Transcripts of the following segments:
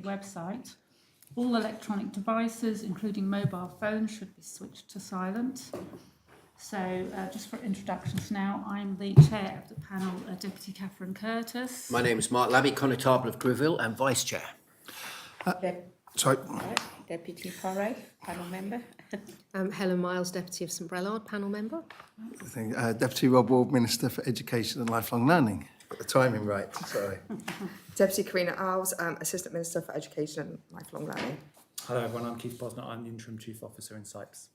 website. All electronic devices, including mobile phones, should be switched to silent. So just for introductions now, I'm the chair of the panel, Deputy Catherine Curtis. My name is Mark Labby, Connétable of Greville and Vice Chair. Deputy Foray, panel member. Helen Miles, Deputy of St Brelard, panel member. Deputy Rob Ward, Minister for Education and Lifelong Learning. Got the timing right, sorry. Deputy Karina Alves, Assistant Minister for Education and Lifelong Learning. Hello everyone, I'm Keith Bosnett, I'm the Interim Chief Officer in SIPES.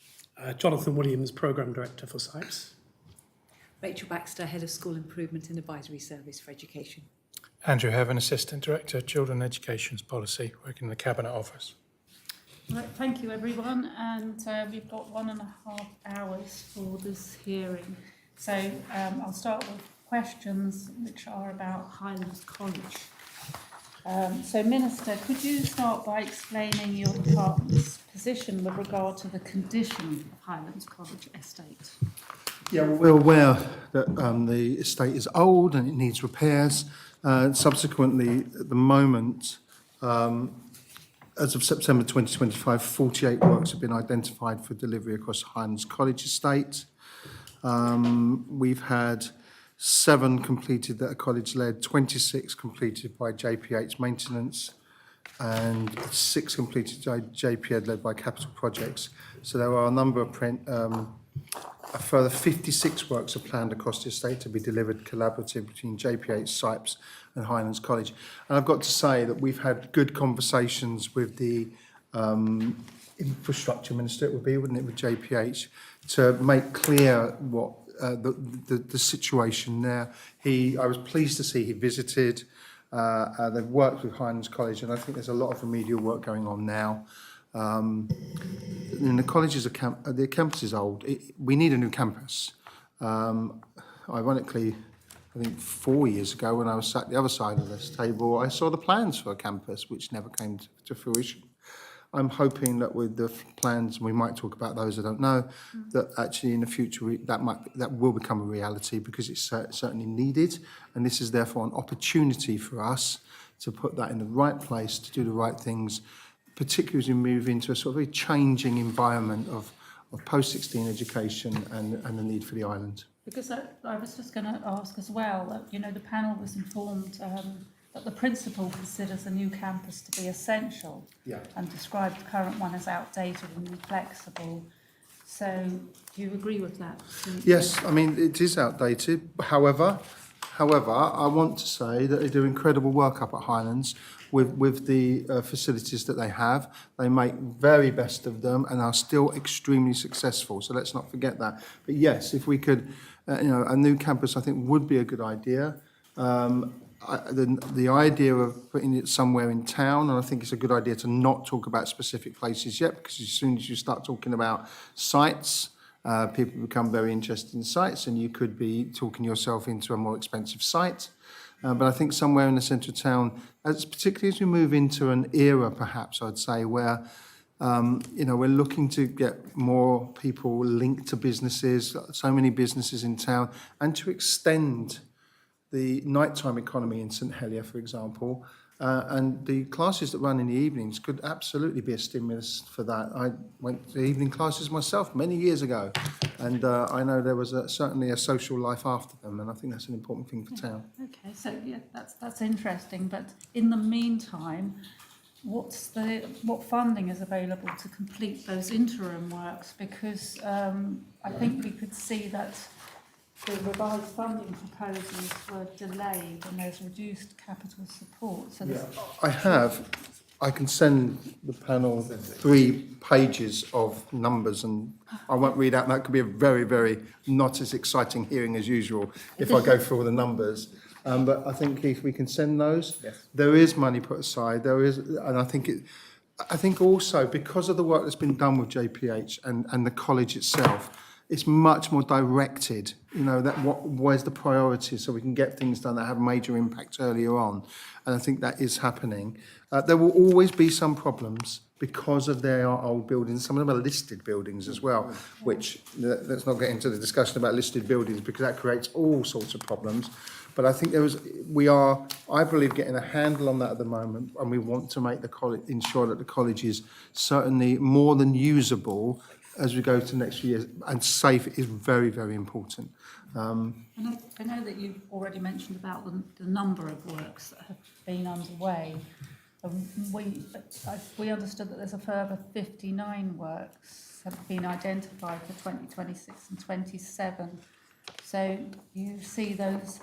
Jonathan Williams, Programme Director for SIPES. Rachel Baxter, Head of School Improvement and Advisory Service for Education. Andrew Heaven, Assistant Director, Children Education Policy, working in the Cabinet Office. Right, thank you everyone, and we've got 1.5 hours for this hearing. So I'll start with questions which are about Highlands College. So Minister, could you start by explaining your department's position with regard to the condition of Highlands College estate? Yeah, well, we're aware that the estate is old and it needs repairs. Subsequently, at the moment, as of September 2025, 48 works have been identified for delivery across Highlands College estate. We've had 7 completed that are college-led, 26 completed by JPH Maintenance, and 6 completed by JPED led by Capital Projects. So there are a number of a further 56 works are planned across the estate to be delivered collaborative between JPH, SIPES and Highlands College. And I've got to say that we've had good conversations with the Infrastructure Minister, it would be, wouldn't it, with JPH, to make clear what the situation there. I was pleased to see he visited. They've worked with Highlands College, and I think there's a lot of remedial work going on now. And the college is the campus is old. We need a new campus. Ironically, I think 4 years ago, when I was sat the other side of this table, I saw the plans for a campus, which never came to fruition. I'm hoping that with the plans, we might talk about those, I don't know, that actually in the future that will become a reality, because it's certainly needed, and this is therefore an opportunity for us to put that in the right place, to do the right things, particularly as we move into a sort of very changing environment of post-16 education and the need for the island. Because I was just going to ask as well, that, you know, the panel was informed that the principal considers a new campus to be essential, and described the current one as outdated and inflexible. So do you agree with that? Yes, I mean, it is outdated. However, I want to say that they do incredible work up at Highlands with the facilities that they have. They make very best of them and are still extremely successful. So let's not forget that. But yes, if we could, a new campus, I think, would be a good idea. The idea of putting it somewhere in town, and I think it's a good idea to not talk about specific places yet, because as soon as you start talking about sites, people become very interested in sites, and you could be talking yourself into a more expensive site. But I think somewhere in the centre of town, particularly as we move into an era, perhaps I'd say, where we're looking to get more people linked to businesses, so many businesses in town, and to extend the nighttime economy in St Helier, for example, and the classes that run in the evenings could absolutely be a stimulus for that. I went to evening classes myself many years ago, and I know there was certainly a social life after them, and I think that's an important thing for town. Okay, so yeah, that's interesting. But in the meantime, what funding is available to complete those interim works? Because I think we could see that the revised funding proposals were delayed and there's reduced capital support. So I can send the panel 3 pages of numbers, and I won't read out. That could be a very, very not as exciting hearing as usual if I go through all the numbers. But I think, Keith, we can send those. Yes. There is money put aside. There is, and I think also because of the work that's been done with JPH and the college itself, it's much more directed, where's the priority, so we can get things done that have major impact earlier on. And I think that is happening. There will always be some problems because of their old buildings. Some of them are listed buildings as well, which, let's not get into the discussion about listed buildings because that creates all sorts of problems. But I think I believe, getting a handle on that at the moment, and we want to make the college, ensure that the college is certainly more than usable as we go to next few years, and safe is very, very important. I know that you've already mentioned about the number of works that have been underway. We understood that there's a further 59 works have been identified for 2026 and 27. So you see those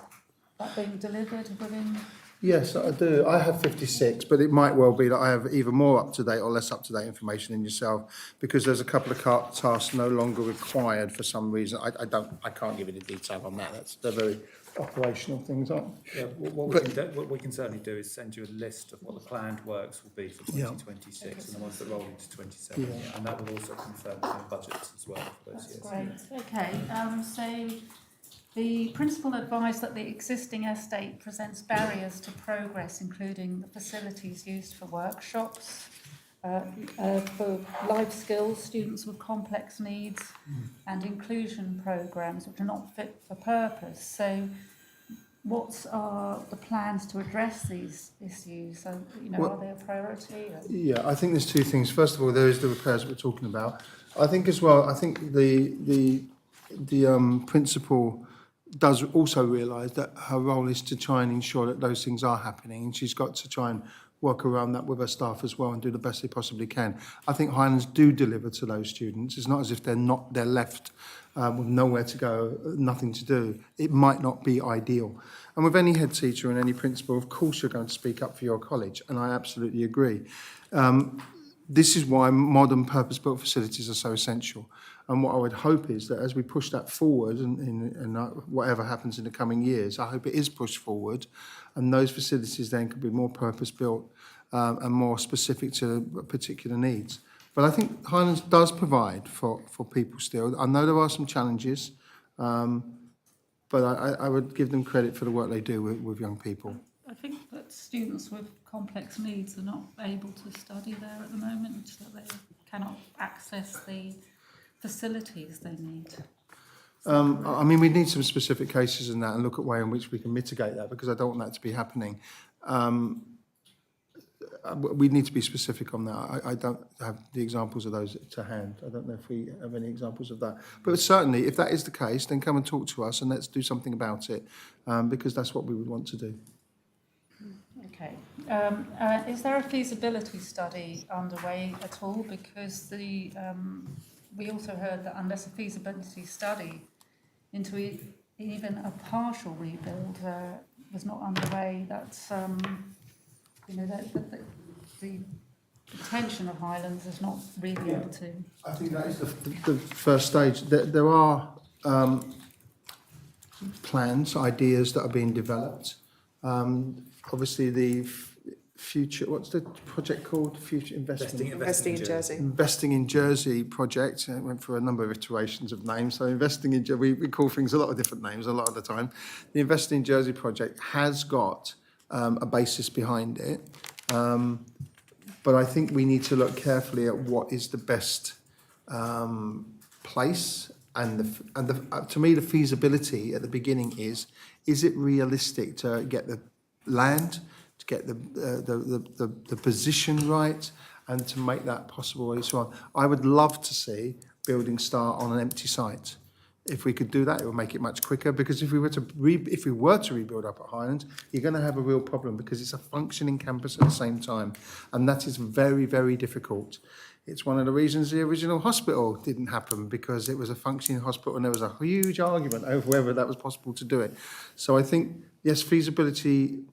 that being delivered within? Yes, I do. I have 56, but it might well be that I have either more up-to-date or less up-to-date information than yourself, because there's a couple of tasks no longer required for some reason. I can't give you the detail on that. They're very operational things, aren't they? Yeah, what we can certainly do is send you a list of what the planned works will be for 2026 and the ones that roll into 27, and that will also confirm the budgets as well for those years. Great. Okay. So the principal advised that the existing estate presents barriers to progress, including the facilities used for workshops, for life skills, students with complex needs, and inclusion programmes which are not fit for purpose. So what are the plans to address these issues? So, are they a priority? Yeah, I think there's two things. First of all, there is the repairs we're talking about. I think as well, the principal does also realise that her role is to try and ensure that those things are happening, and she's got to try and work around that with her staff as well and do the best they possibly can. I think Highlands do deliver to those students. It's not as if they're left with nowhere to go, nothing to do. It might not be ideal. And with any head teacher and any principal, of course you're going to speak up for your college, and I absolutely agree. This is why modern purpose-built facilities are so essential. And what I would hope is that as we push that forward, and whatever happens in the coming years, I hope it is pushed forward, and those facilities then could be more purpose-built and more specific to particular needs. But I think Highlands does provide for people still. I know there are some challenges, but I would give them credit for the work they do with young people. I think that students with complex needs are not able to study there at the moment, so they cannot access the facilities they need. I mean, we need some specific cases in that and look at way in which we can mitigate that, because I don't want that to be happening. We need to be specific on that. I don't have the examples of those to hand. I don't know if we have any examples of that. But certainly, if that is the case, then come and talk to us and let's do something about it, because that's what we would want to do. Okay. Is there a feasibility study underway at all? Because we also heard that unless a feasibility study into even a partial rebuild was not underway, that's the intention of Highlands is not really able to. I think that is the first stage. There are plans, ideas that are being developed. Obviously, the future, what's the project called? Future Investing Investing in Jersey. Investing in Jersey project. It went through a number of iterations of names. So Investing in Jersey, we call things a lot of different names a lot of the time. The Investing in Jersey project has got a basis behind it. But I think we need to look carefully at what is the best place. And to me, the feasibility at the beginning is it realistic to get the land, to get the position right, and to make that possible and so on. I would love to see building start on an empty site. If we could do that, it would make it much quicker, because if we were to rebuild up at Highlands, you're going to have a real problem, because it's a functioning campus at the same time, and that is very, very difficult. It's one of the reasons the original hospital didn't happen, because it was a functioning hospital and there was a huge argument over whether that was possible to do it. So I think, yes, feasibility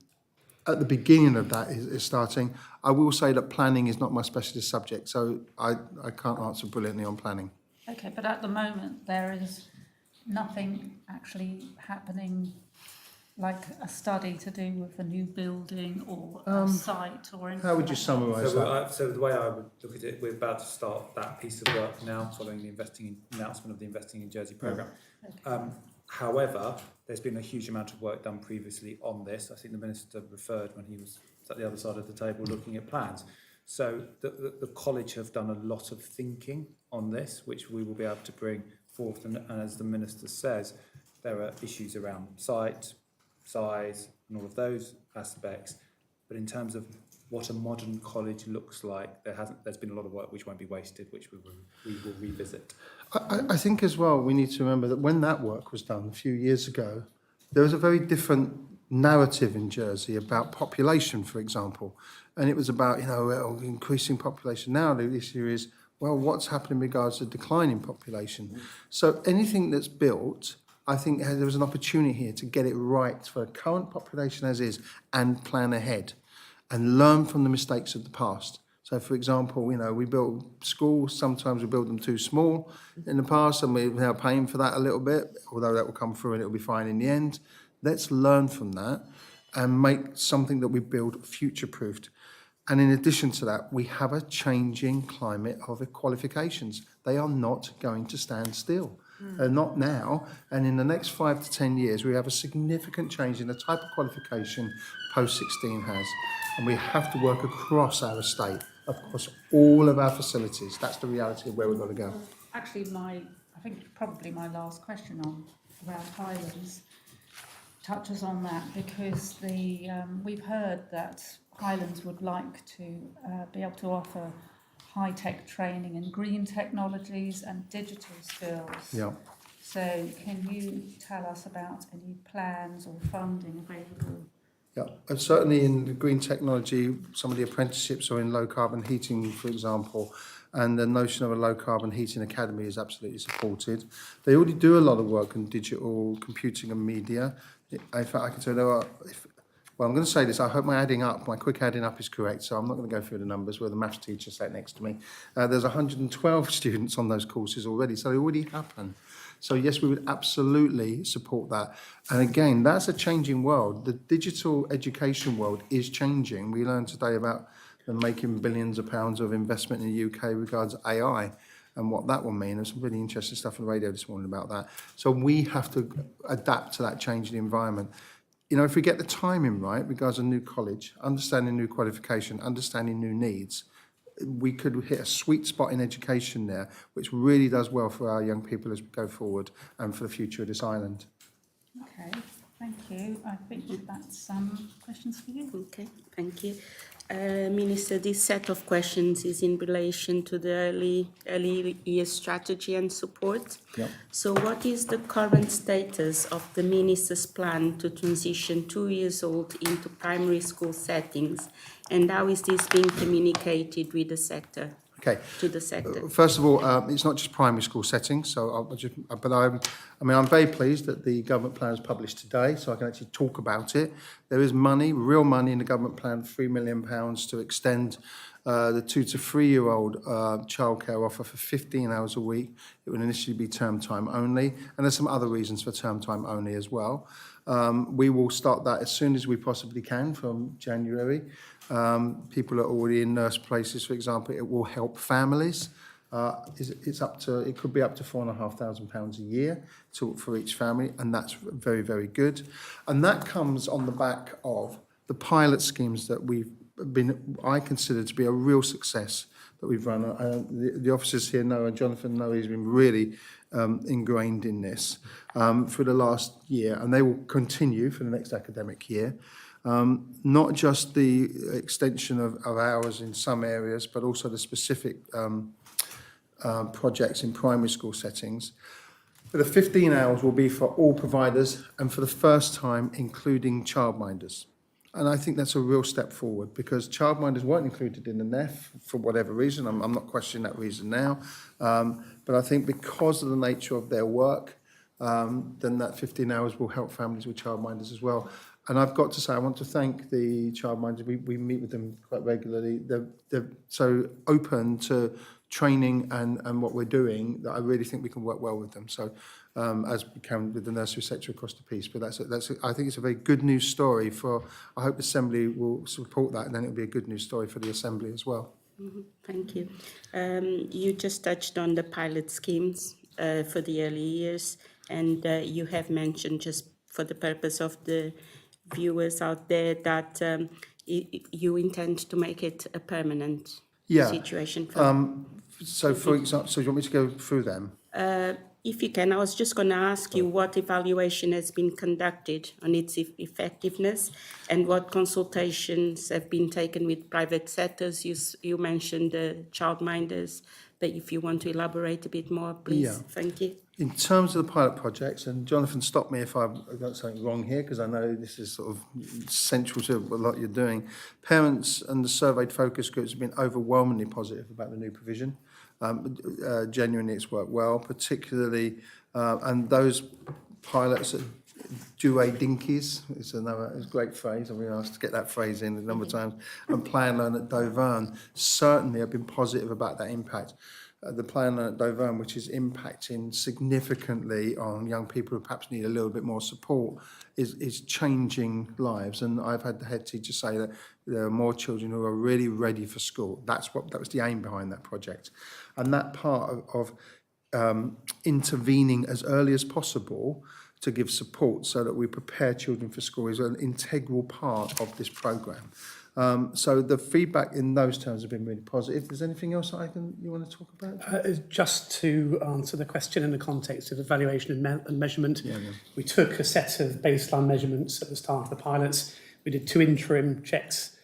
at the beginning of that is starting. I will say that planning is not my specialist subject, so I can't answer brilliantly on planning. Okay, but at the moment there is nothing actually happening, like a study to do with a new building or a site or anything. How would you like summarise that? So the way I would look at it, we're about to start that piece of work now, following the announcement of the Investing in Jersey programme. Okay. However, there's been a huge amount of work done previously on this. I think the Minister referred when he was at the other side of the table looking at plans. So the college have done a lot of thinking on this, which we will be able to bring forth. And as the Minister says, there are issues around site, size and all of those aspects. But in terms of what a modern college looks like, there's been a lot of work which won't be wasted, which we will revisit. I think as well, we need to remember that when that work was done a few years ago, there was a very different narrative in Jersey about population, for example. And it was about, increasing population. Now the issue is, well, what's happening in regards to declining population? So anything that's built, I think there was an opportunity here to get it right for the current population as is and plan ahead and learn from the mistakes of the past. So, for example, we build schools, sometimes we build them too small in the past, and we're now paying for that a little bit, although that will come through and it'll be fine in the end. Let's learn from that and make something that we build future-proofed. And in addition to that, we have a changing climate of qualifications. They are not going to stand still. Not now, and in the next 5 to 10 years, we have a significant change in the type of qualification post-16 has. And we have to work across our estate, across all of our facilities. That's the reality of where we've got to go. Actually, I think probably my last question around Highlands touches on that, because we've heard that Highlands would like to be able to offer high-tech training in green technologies and digital skills. Yeah. So can you tell us about any plans or funding available? Yeah, and certainly in the green technology, some of the apprenticeships are in low carbon heating, for example, and the notion of a low carbon heating academy is absolutely supported. They already do a lot of work in digital computing and media. In fact, I can tell you, well, I'm going to say this. I hope my quick adding up is correct, so I'm not going to go through the numbers where the maths teacher sat next to me. There's 112 students on those courses already, so they already happen. So yes, we would absolutely support that. And again, that's a changing world. The digital education world is changing. We learned today about them making billions of pounds of investment in the UK regards AI and what that will mean. There's some really interesting stuff on the radio this morning about that. So we have to adapt to that changing environment. If we get the timing right, regards a new college, understanding new qualification, understanding new needs, we could hit a sweet spot in education there, which really does well for our young people as we go forward and for the future of this island. Okay, thank you. I think that's some questions for you. Okay, thank you. Minister, this set of questions is in relation to the early years strategy and support. Yep. So what is the current status of the Minister's plan to transition 2 years old into primary school settings, and how is this being communicated with the sector? Okay. To the sector. First of all, it's not just primary school settings. So, I'm very pleased that the government plan is published today, so I can actually talk about it. There is money, real money in the government plan, £3 million to extend the 2 to 3 year old childcare offer for 15 hours a week. It would initially be term time only, and there's some other reasons for term time only as well. We will start that as soon as we possibly can from January. People are already in nurse places, for example. It will help families. It could be up to £4,500 a year for each family, and that's very, very good. And that comes on the back of the pilot schemes that I consider to be a real success that we've run. The officers here know, and Jonathan know, he's been really ingrained in this for the last year, and they will continue for the next academic year. Not just the extension of hours in some areas, but also the specific projects in primary school settings. But the 15 hours will be for all providers, and for the first time, including childminders. And I think that's a real step forward, because childminders weren't included in the NEF for whatever reason. I'm not questioning that reason now. But I think because of the nature of their work, then that 15 hours will help families with childminders as well. And I've got to say, I want to thank the childminders. We meet with them quite regularly. They're so open to training and what we're doing that I really think we can work well with them. So as we can with the nursery sector across the piece. But I think it's a very good news story I hope the Assembly will support that, and then it'll be a good news story for the Assembly as well. Mm-hmm. Thank you. You just touched on the pilot schemes for the early years, and you have mentioned, just for the purpose of the viewers out there, that you intend to make it a permanent situation. So, for example, so you want me to go through them? If you can, I was just going to ask you what evaluation has been conducted on its effectiveness and what consultations have been taken with private sectors. You mentioned the childminders, but if you want to elaborate a bit more, please. Yeah. Thank you. In terms of the pilot projects, and Jonathan, stop me if I've got something wrong here, because I know this is sort of central to a lot you're doing. Parents and the surveyed focus groups have been overwhelmingly positive about the new provision. Genuinely, it's worked well, particularly, and those pilots at Due Dinkies, it's a great phrase, I've been asked to get that phrase in a number of times, and Play and Learn at Doverne certainly have been positive about that impact. The Play and Learn at Doverne, which is impacting significantly on young people who perhaps need a little bit more support, is changing lives. And I've had the head teacher say that there are more children who are really ready for school. That was the aim behind that project. And that part of intervening as early as possible to give support so that we prepare children for school is an integral part of this programme. So the feedback in those terms have been really positive. If there's anything else you want to talk about? Just to answer the question in the context of evaluation and measurement, we took a set of baseline measurements at the start of the pilots. We did 2 interim checks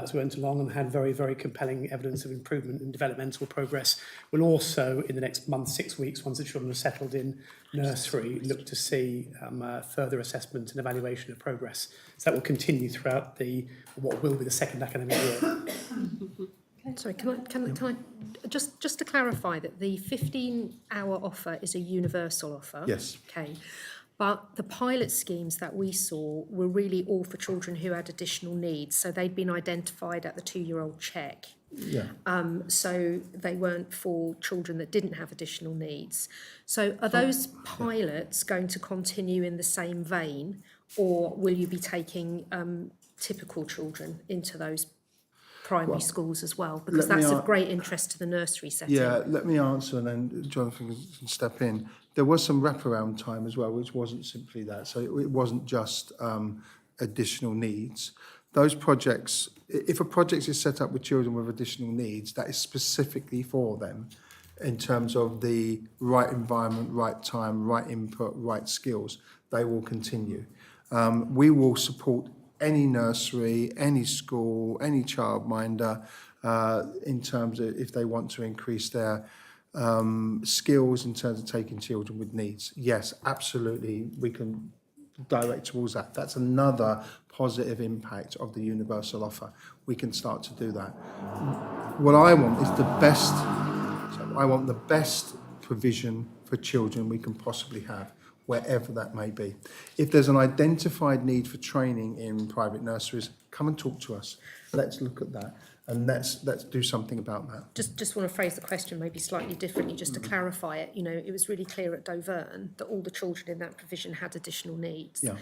as we went along and had very, very compelling evidence of improvement in developmental progress. We'll also, in the next month, 6 weeks, once the children are settled in nursery, look to see further assessment and evaluation of progress. So that will continue throughout what will be the second academic year. Sorry, can I just to clarify that the 15-hour offer is a universal offer? Yes. Okay. But the pilot schemes that we saw were really all for children who had additional needs. So they'd been identified at the 2-year-old check. Yeah. So they weren't for children that didn't have additional needs. So are those pilots going to continue in the same vein, or will you be taking typical children into those primary schools as well? Because that's of great interest to the nursery setting. Yeah, let me answer and then Jonathan can step in. There was some wraparound time as well, which wasn't simply that. So it wasn't just additional needs. Those projects, if a project is set up with children with additional needs, that is specifically for them in terms of the right environment, right time, right input, right skills, they will continue. We will support any nursery, any school, any childminder in terms of if they want to increase their skills in terms of taking children with needs. Yes, absolutely, we can direct towards that. That's another positive impact of the universal offer. We can start to do that. What I want is I want the best provision for children we can possibly have, wherever that may be. If there's an identified need for training in private nurseries, come and talk to us. Let's look at that and let's do something about that. Just want to phrase the question maybe slightly differently, just to clarify it. You know, it was really clear at Doverne that all the children in that provision had additional needs. Yeah.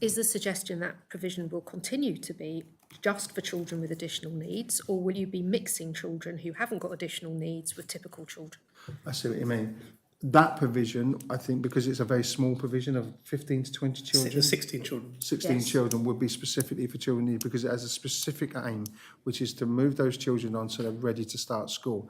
Is the suggestion that provision will continue to be just for children with additional needs, or will you be mixing children who haven't got additional needs with typical children? I see what you mean. That provision, I think, because it's a very small provision of 15 to 20 children. 16 children. 16 Yes. children would be specifically for children need because it has a specific aim, which is to move those children on so they're ready to start school.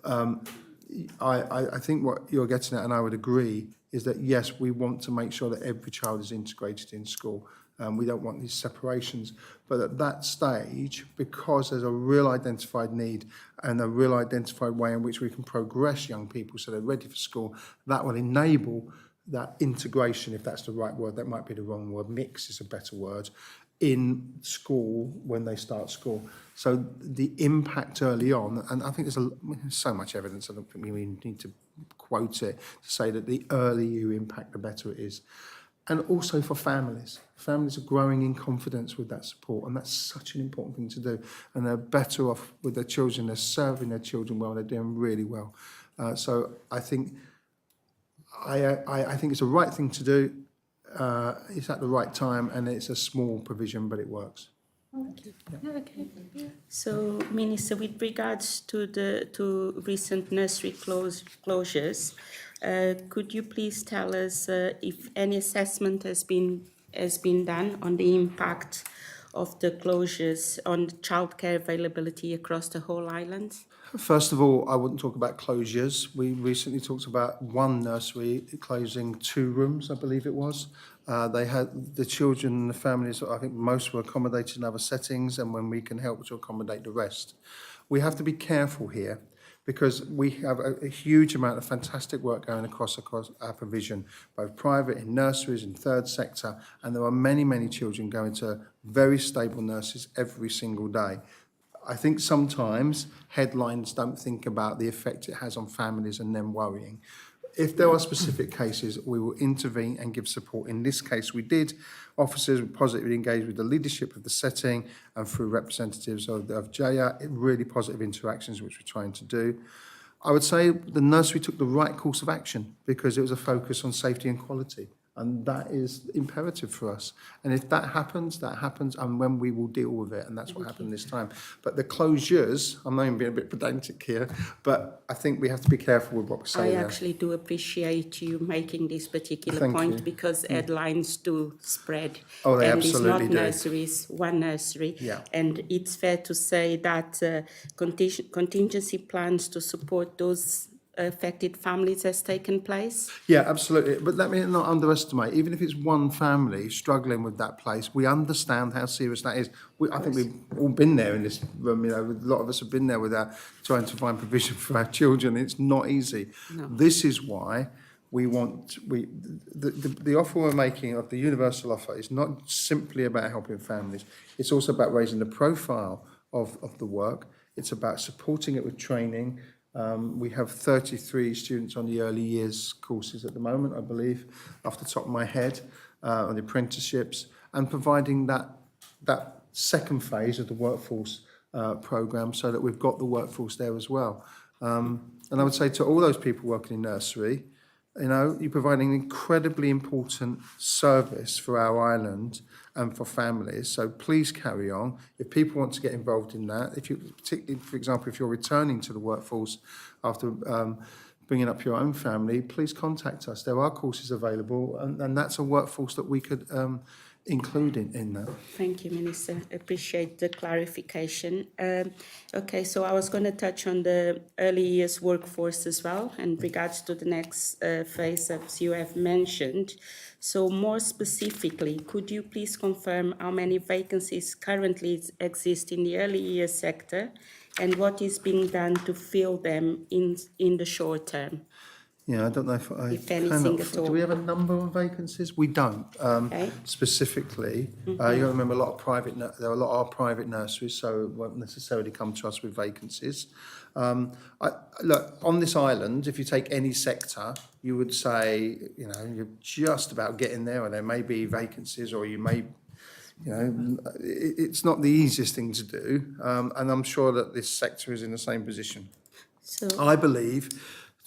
I think what you're getting at, and I would agree, is that yes, we want to make sure that every child is integrated in school. We don't want these separations. But at that stage, because there's a real identified need and a real identified way in which we can progress young people so they're ready for school, that will enable that integration, if that's the right word. That might be the wrong word. Mix is a better word. In school when they start school. So the impact early on, and I think there's so much evidence, I don't think we need to quote it, to say that the earlier you impact, the better it is. And also for families. Families are growing in confidence with that support, and that's such an important thing to do. And they're better off with their children, they're serving their children well, they're doing really well. So I think it's the right thing to do. It's at the right time, and it's a small provision, but it works. So, Minister, with regards to recent nursery closures, could you please tell us if any assessment has been done on the impact of the closures on childcare availability across the whole island? First of all, I wouldn't talk about closures. We recently talked about one nursery closing 2 rooms, I believe it was. They had the children and the families, I think most were accommodated in other settings, and when we can help to accommodate the rest. We have to be careful here because we have a huge amount of fantastic work going across our provision, both private, in nurseries, in third sector, and there are many, many children going to very stable nurses every single day. I think sometimes headlines don't think about the effect it has on families and them worrying. If there are specific cases, we will intervene and give support. In this case, we did. Officers were positively engaged with the leadership of the setting and through representatives of JIA, really positive interactions, which we're trying to do. I would say the nursery took the right course of action because it was a focus on safety and quality. And that is imperative for us. And if that happens, and when we will deal with it, and that's what happened this time. But the closures, I'm not even being a bit pedantic here, but I think we have to be careful with what we say I there. actually do appreciate you making this particular Thank point you. because headlines do spread. Oh, they and absolutely it's not do. nurseries, one nursery. Yeah. And it's fair to say that contingency plans to support those affected families has taken place. Yeah, absolutely. But let me not underestimate, even if it's one family struggling with that place, we understand how serious that is. I think we've all been there in this room, you know, a lot of us have been there with trying to find provision for our children. It's not easy. No. This is why we want, the offer we're making of the universal offer is not simply about helping families. It's also about raising the profile of the work. It's about supporting it with training. We have 33 students on the early years courses at the moment, I believe, off the top of my head, on the apprenticeships, and providing that second phase of the workforce programme so that we've got the workforce there as well. And I would say to all those people working in nursery, you know, you're providing an incredibly important service for our island and for families. So please carry on. If people want to get involved in that, particularly, for example, if you're returning to the workforce after bringing up your own family, please contact us. There are courses available, and that's a workforce that we could include in that. Thank you, Minister. Appreciate the clarification. Okay, so I was going to touch on the early years workforce as well in regards to the next phase, as you have mentioned. So more specifically, could you please confirm how many vacancies currently exist in the early years sector and what is being done to fill them in the short term? Yeah, I don't know if anything at all. Do we have a number of vacancies? We don't. Okay. Specifically, you got to remember there are a lot of private nurseries, so it won't necessarily come to us with vacancies. Look, on this island, if you take any sector, you would say, you know, you're just about getting there, or there may be vacancies, or you may, you know, it's not the easiest thing to do, and I'm sure that this sector is in the same position. So I believe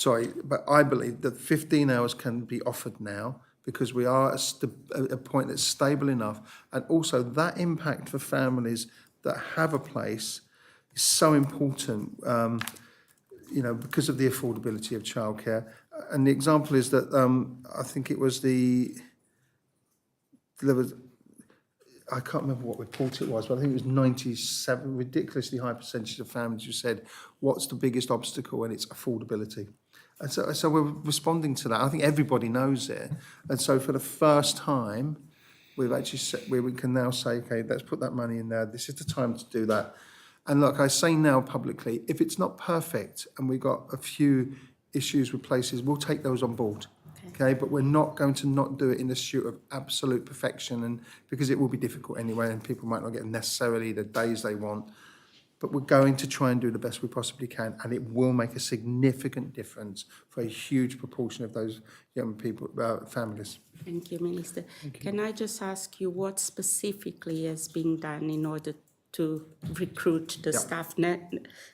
that 15 hours can be offered now because we are at a point that's stable enough. And also that impact for families that have a place is so important, you know, because of the affordability of childcare. And the example is that I think it was I can't remember what report it was, but I think it was 97, ridiculously high percentage of families who said, what's the biggest obstacle? And it's affordability. And so we're responding to that. I think everybody knows it. And so for the first time, we can now say, okay, let's put that money in there. This is the time to do that. And look, I say now publicly, if it's not perfect and we've got a few issues with places, we'll take those on board. Okay, but we're not going to not do it in the pursuit of absolute perfection, and because it will be difficult anyway, and people might not get necessarily the days they want. But we're going to try and do the best we possibly can, and it will make a significant difference for a huge proportion of those young people, families. thank you, Minister. Can I just ask you what specifically is being done in order to recruit the staff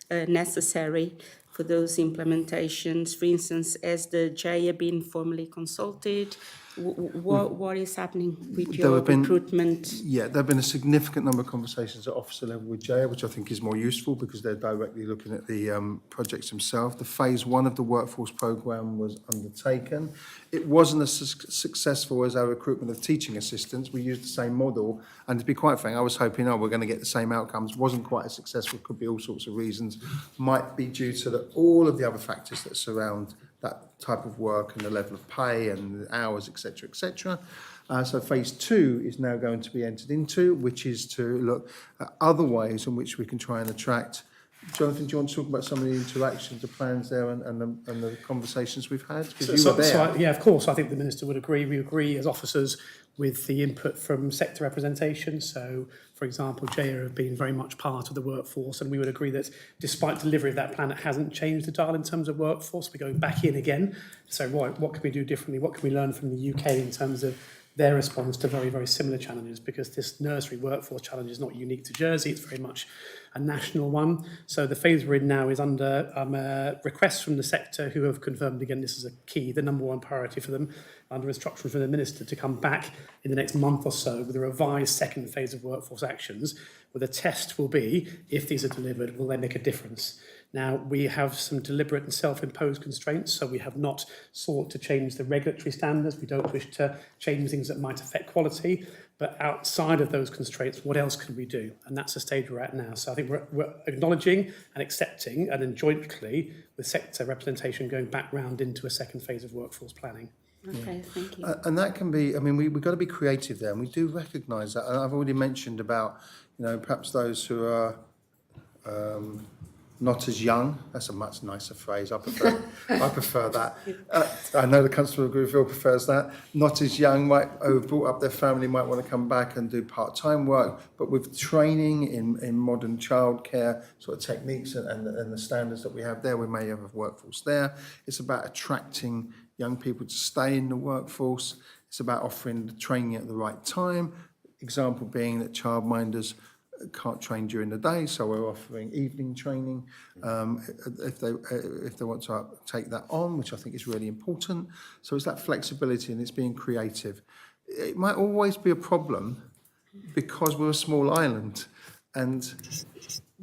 necessary for those implementations? For instance, has the JIA been formally consulted? What is happening with your recruitment? Yeah, there have been a significant number of conversations at officer level with JIA, which I think is more useful because they're directly looking at the projects themselves. The phase 1 of the workforce programme was undertaken. It wasn't as successful as our recruitment of teaching assistants. We used the same model, and to be quite frank, I was hoping, we're going to get the same outcomes. Wasn't quite as successful. Could be all sorts of reasons. Might be due to all of the other factors that surround that type of work and the level of pay and the hours, etc., etc. So phase 2 is now going to be entered into, which is to look at other ways in which we can try and attract. Jonathan, do you want to talk about some of the interactions, the plans there, and the conversations we've had? Because you were there. Yeah, of course. I think the Minister would agree. We agree as officers with the input from sector representation. So, for example, JIA have been very much part of the workforce, and we would agree that despite delivery of that plan, it hasn't changed the dial in terms of workforce. We're going back in again. So, what can we do differently? What can we learn from the UK in terms of their response to very, very similar challenges? Because this nursery workforce challenge is not unique to Jersey. It's very much a national one. So the phase we're in now is under requests from the sector, who have confirmed, again, this is a key, the number one priority for them, under instruction from the Minister to come back in the next month or so with a revised second phase of workforce actions, where the test will be, if these are delivered, will they make a difference? Now, we have some deliberate and self-imposed constraints, so we have not sought to change the regulatory standards. We don't wish to change things that might affect quality, but outside of those constraints, what else can we do? And that's the stage we're at now. So I think we're acknowledging and accepting, and then jointly with sector representation going back round into a second phase of workforce planning. Okay, thank you. And that can be, we've got to be creative there, and we do recognise that. And I've already mentioned about, perhaps those who are not as young. That's a much nicer phrase. I prefer that. I know the Constable of Greville prefers that. Not as young, who've brought up their family, might want to come back and do part-time work, but with training in modern childcare sort of techniques and the standards that we have there, we may have a workforce there. It's about attracting young people to stay in the workforce. It's about offering the training at the right time. Example being that childminders can't train during the day, so we're offering evening training if they want to take that on, which I think is really important. So it's that flexibility and it's being creative. It might always be a problem because we're a small island, and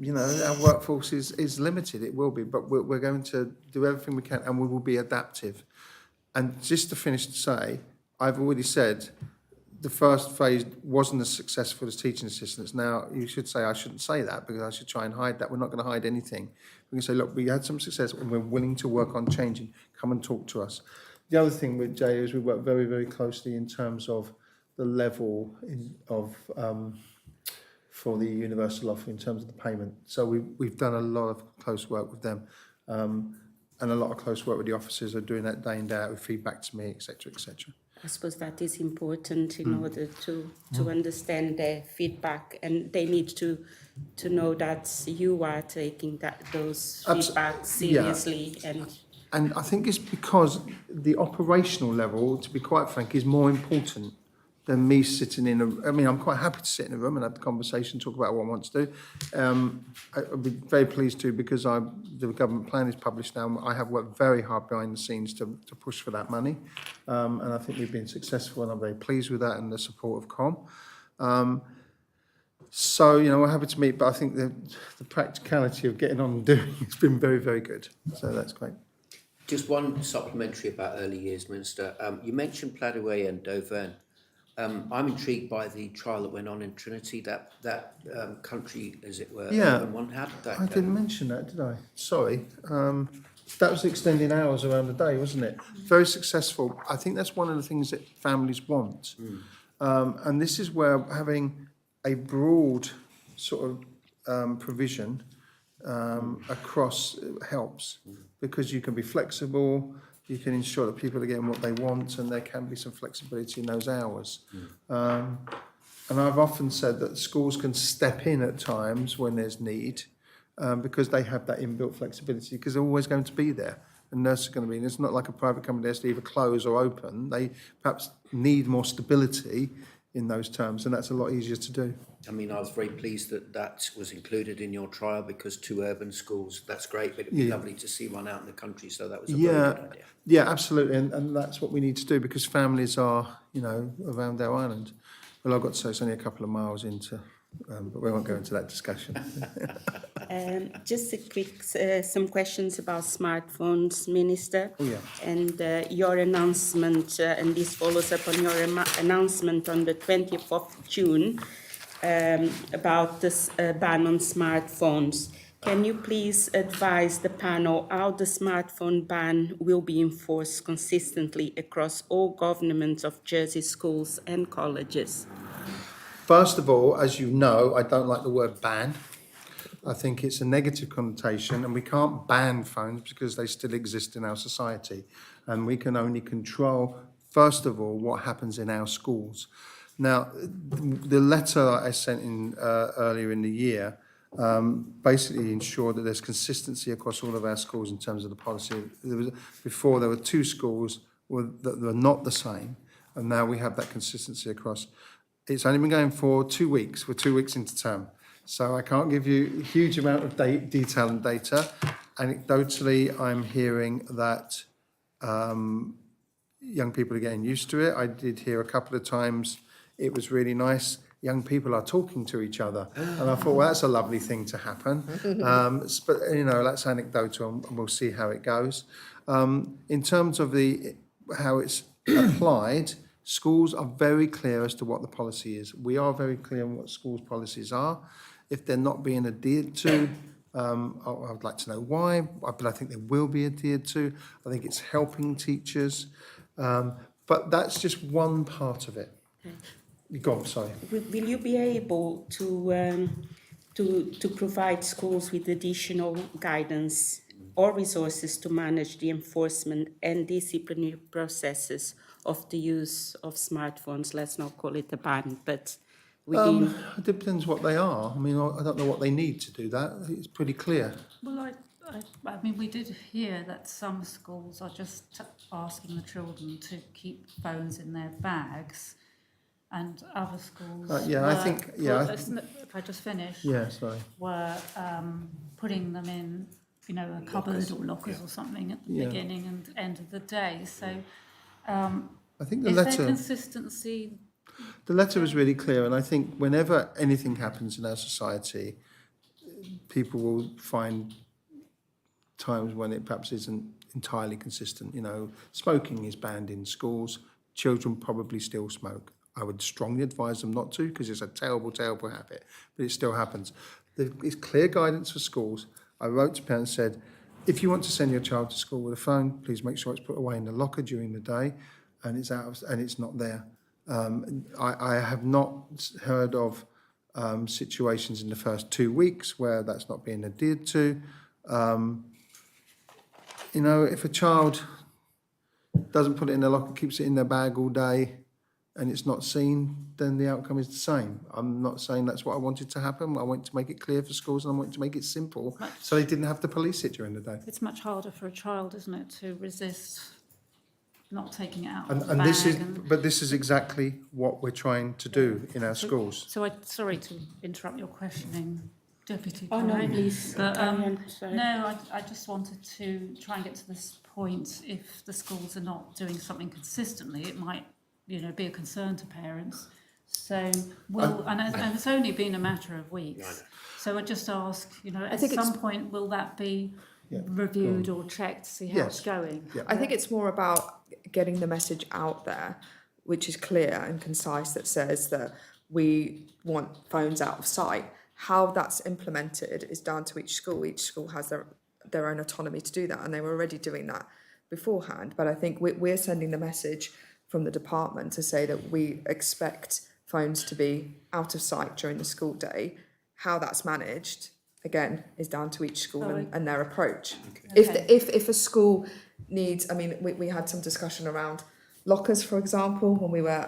our workforce is limited. It will be, but we're going to do everything we can, and we will be adaptive. And just to finish to say, I've already said the first phase wasn't as successful as teaching assistants. Now, you should say I shouldn't say that because I should try and hide that. We're not going to hide anything. We can say, look, we had some success and we're willing to work on changing. Come and talk to us. The other thing with Jay is we work very, very closely in terms of the level for the universal offer in terms of the payment. So we've done a lot of close work with them, and a lot of close work with the officers are doing that day in, day out with feedback to me, etc., etc. I suppose that is important in order to understand their feedback, and they need to know that you are taking those feedback seriously. Yeah. And I think it's because the operational level, to be quite frank, is more important than me sitting in I'm quite happy to sit in a room and have the conversation, talk about what I want to do. I'd be very pleased to, because the government plan is published now. I have worked very hard behind the scenes to push for that money. And I think we've been successful, and I'm very pleased with that and the support of COM. So, we're happy to meet, but I think the practicality of getting on and doing has been very, very good. So that's great. Just one supplementary about early years, Minister. You mentioned Pladouet and Dauvergne. I'm intrigued by the trial that went on in Trinity, that country, as it were. Yeah, one. How did that go? I didn't mention that, did I? Sorry. That was extending hours around the day, wasn't it? Very successful. I think that's one of the things that families want. And this is where having a broad sort of provision across helps, because you can be flexible. You can ensure that people are getting what they want, and there can be some flexibility in those hours. And I've often said that schools can step in at times when there's need, because they have that inbuilt flexibility, because they're always going to be there. And nurses are going to be, and it's not like a private company that's either close or open. They perhaps need more stability in those terms, and that's a lot easier to do. I mean, I was very pleased that that was included in your trial, because 2 urban schools, that's great, but it'd be lovely to see one out in the country, so that was a very good idea. Yeah, absolutely, and that's what we need to do, because families are, you know, around our island. Well, I've got to say it's only a couple of miles into, but we won't go into that discussion. Just a quick, some questions about smartphones, Minister. Oh, yeah. And your announcement, and this follows up on your announcement on the 20th of June about this ban on smartphones. Can you please advise the panel how the smartphone ban will be enforced consistently across all governments of Jersey schools and colleges? First of all, as you know, I don't like the word ban. I think it's a negative connotation, and we can't ban phones because they still exist in our society. And we can only control, first of all, what happens in our schools. Now, the letter I sent in earlier in the year basically ensured that there's consistency across all of our schools in terms of the policy. Before, there were 2 schools that were not the same, and now we have that consistency across. It's only been going for 2 weeks. We're 2 weeks into term. So I can't give you a huge amount of detail and data. Anecdotally, I'm hearing that young people are getting used to it. I did hear a couple of times it was really nice. Young people are talking to each other. And I thought, well, that's a lovely thing to happen. But, you know, that's anecdotal, and we'll see how it goes. In terms of how it's applied, schools are very clear as to what the policy is. We are very clear on what schools' policies are. If they're not being adhered to, I would like to know why, but I think they will be adhered to. I think it's helping teachers. But that's just one part of it. Okay. Go on, sorry. Will you be able to provide schools with additional guidance or resources to manage the enforcement and disciplinary processes of the use of smartphones? Let's not call it a ban, but within... It depends what they are. I mean, I don't know what they need to do that. It's pretty clear. Well, I mean, we did hear that some schools are just asking the children to keep phones in their bags, and other schools if I just finish, were putting them in, you know, a cupboard or lockers or something at the beginning and end of the day. So I think the is letter... there consistency? The letter was really clear, and I think whenever anything happens in our society, people will find times when it perhaps isn't entirely consistent. You know, smoking is banned in schools. Children probably still smoke. I would strongly advise them not to, because it's a terrible, terrible habit, but it still happens. It's clear guidance for schools. I wrote to parents and said, if you want to send your child to school with a phone, please make sure it's put away in the locker during the day, and it's not there. I have not heard of situations in the first 2 weeks where that's not being adhered to. You know, if a child doesn't put it in their locker, keeps it in their bag all day, and it's not seen, then the outcome is the same. I'm not saying that's what I wanted to happen. I want to make it clear for schools, and I want to make it simple so they didn't have to police it during the day. It's much harder for a child, isn't it, to resist not taking it out of the And bag. but this is exactly what we're trying to do in our schools. So sorry to interrupt your questioning, Deputy. Oh, no, please. But, no, I just wanted to try and get to this point. If the schools are not doing something consistently, it might, you know, be a concern to parents. So and it's only been a matter of weeks. So I just ask, you know, at some point, will that be reviewed or checked to see how it's going? Yeah. I think it's more about getting the message out there, which is clear and concise, that says that we want phones out of sight. How that's implemented is down to each school. Each school has their own autonomy to do that, and they were already doing that beforehand. But I think we're sending the message from the department to say that we expect phones to be out of sight during the school day. How that's managed, again, is down to each school and their approach. Okay. If a school needs, I mean, we had some discussion around lockers, for example, when we were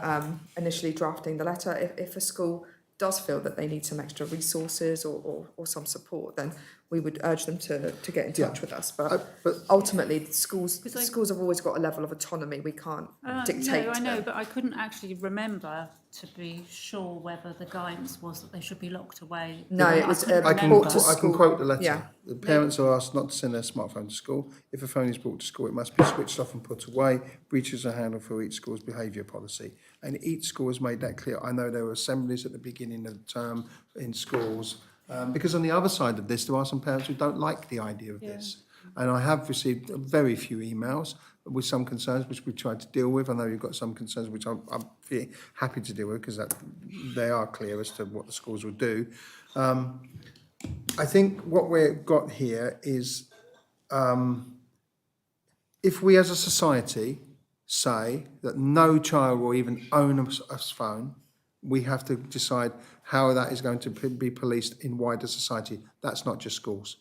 initially drafting the letter. If a school does feel that they need some extra resources or some support, then we would urge them to get in touch with us. But but ultimately, the schools Because I- schools have always got a level of autonomy. We can't dictate. No, I to know, them. but I couldn't actually remember to be sure whether the guidance was that they should be locked away. No, I it was, couldn't I can, remember. Brought to I can school. quote the letter. Yeah. The parents are asked not to send their smartphone to school. If a phone is brought to school, it must be switched off and put away. Breaches are handled through each school's behaviour policy. And each school has made that clear. I know there were assemblies at the beginning of the term in schools, because on the other side of this, there are some parents who don't like the idea of this. And I have received very few emails with some concerns, which we tried to deal with. I know you've got some concerns, which I'm very happy to deal with, because they are clear as to what the schools will do. I think what we've got here is, if we as a society say that no child will even own a phone, we have to decide how that is going to be policed in wider society. That's not just schools.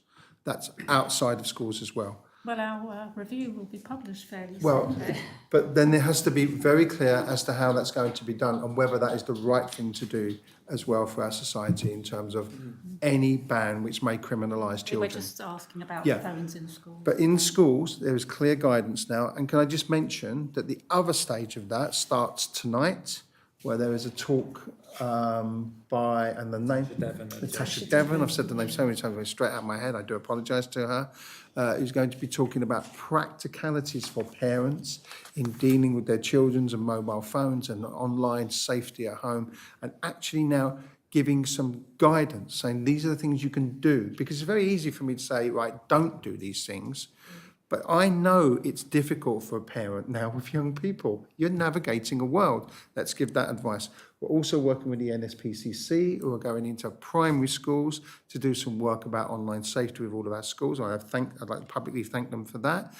That's outside of schools as well. Well, our review will be published fairly Well, soon. but then there has to be very clear as to how that's going to be done and whether that is the right thing to do as well for our society in terms of any ban which may criminalise We're children. just asking about Yeah. phones in school. But in schools, there is clear guidance now. And can I just mention that the other stage of that starts tonight, where there is a talk by, and the name, Natasha Devon, I've said the name so many times, it's straight out of my head, I do apologise to her, who's going to be talking about practicalities for parents in dealing with their children's and mobile phones and online safety at home, and actually now giving some guidance, saying these are the things you can do. Because it's very easy for me to say, right, don't do these things. But I know it's difficult for a parent now with young people. You're navigating a world. Let's give that advice. We're also working with the NSPCC, who are going into primary schools to do some work about online safety with all of our schools. I'd like to publicly thank them for that.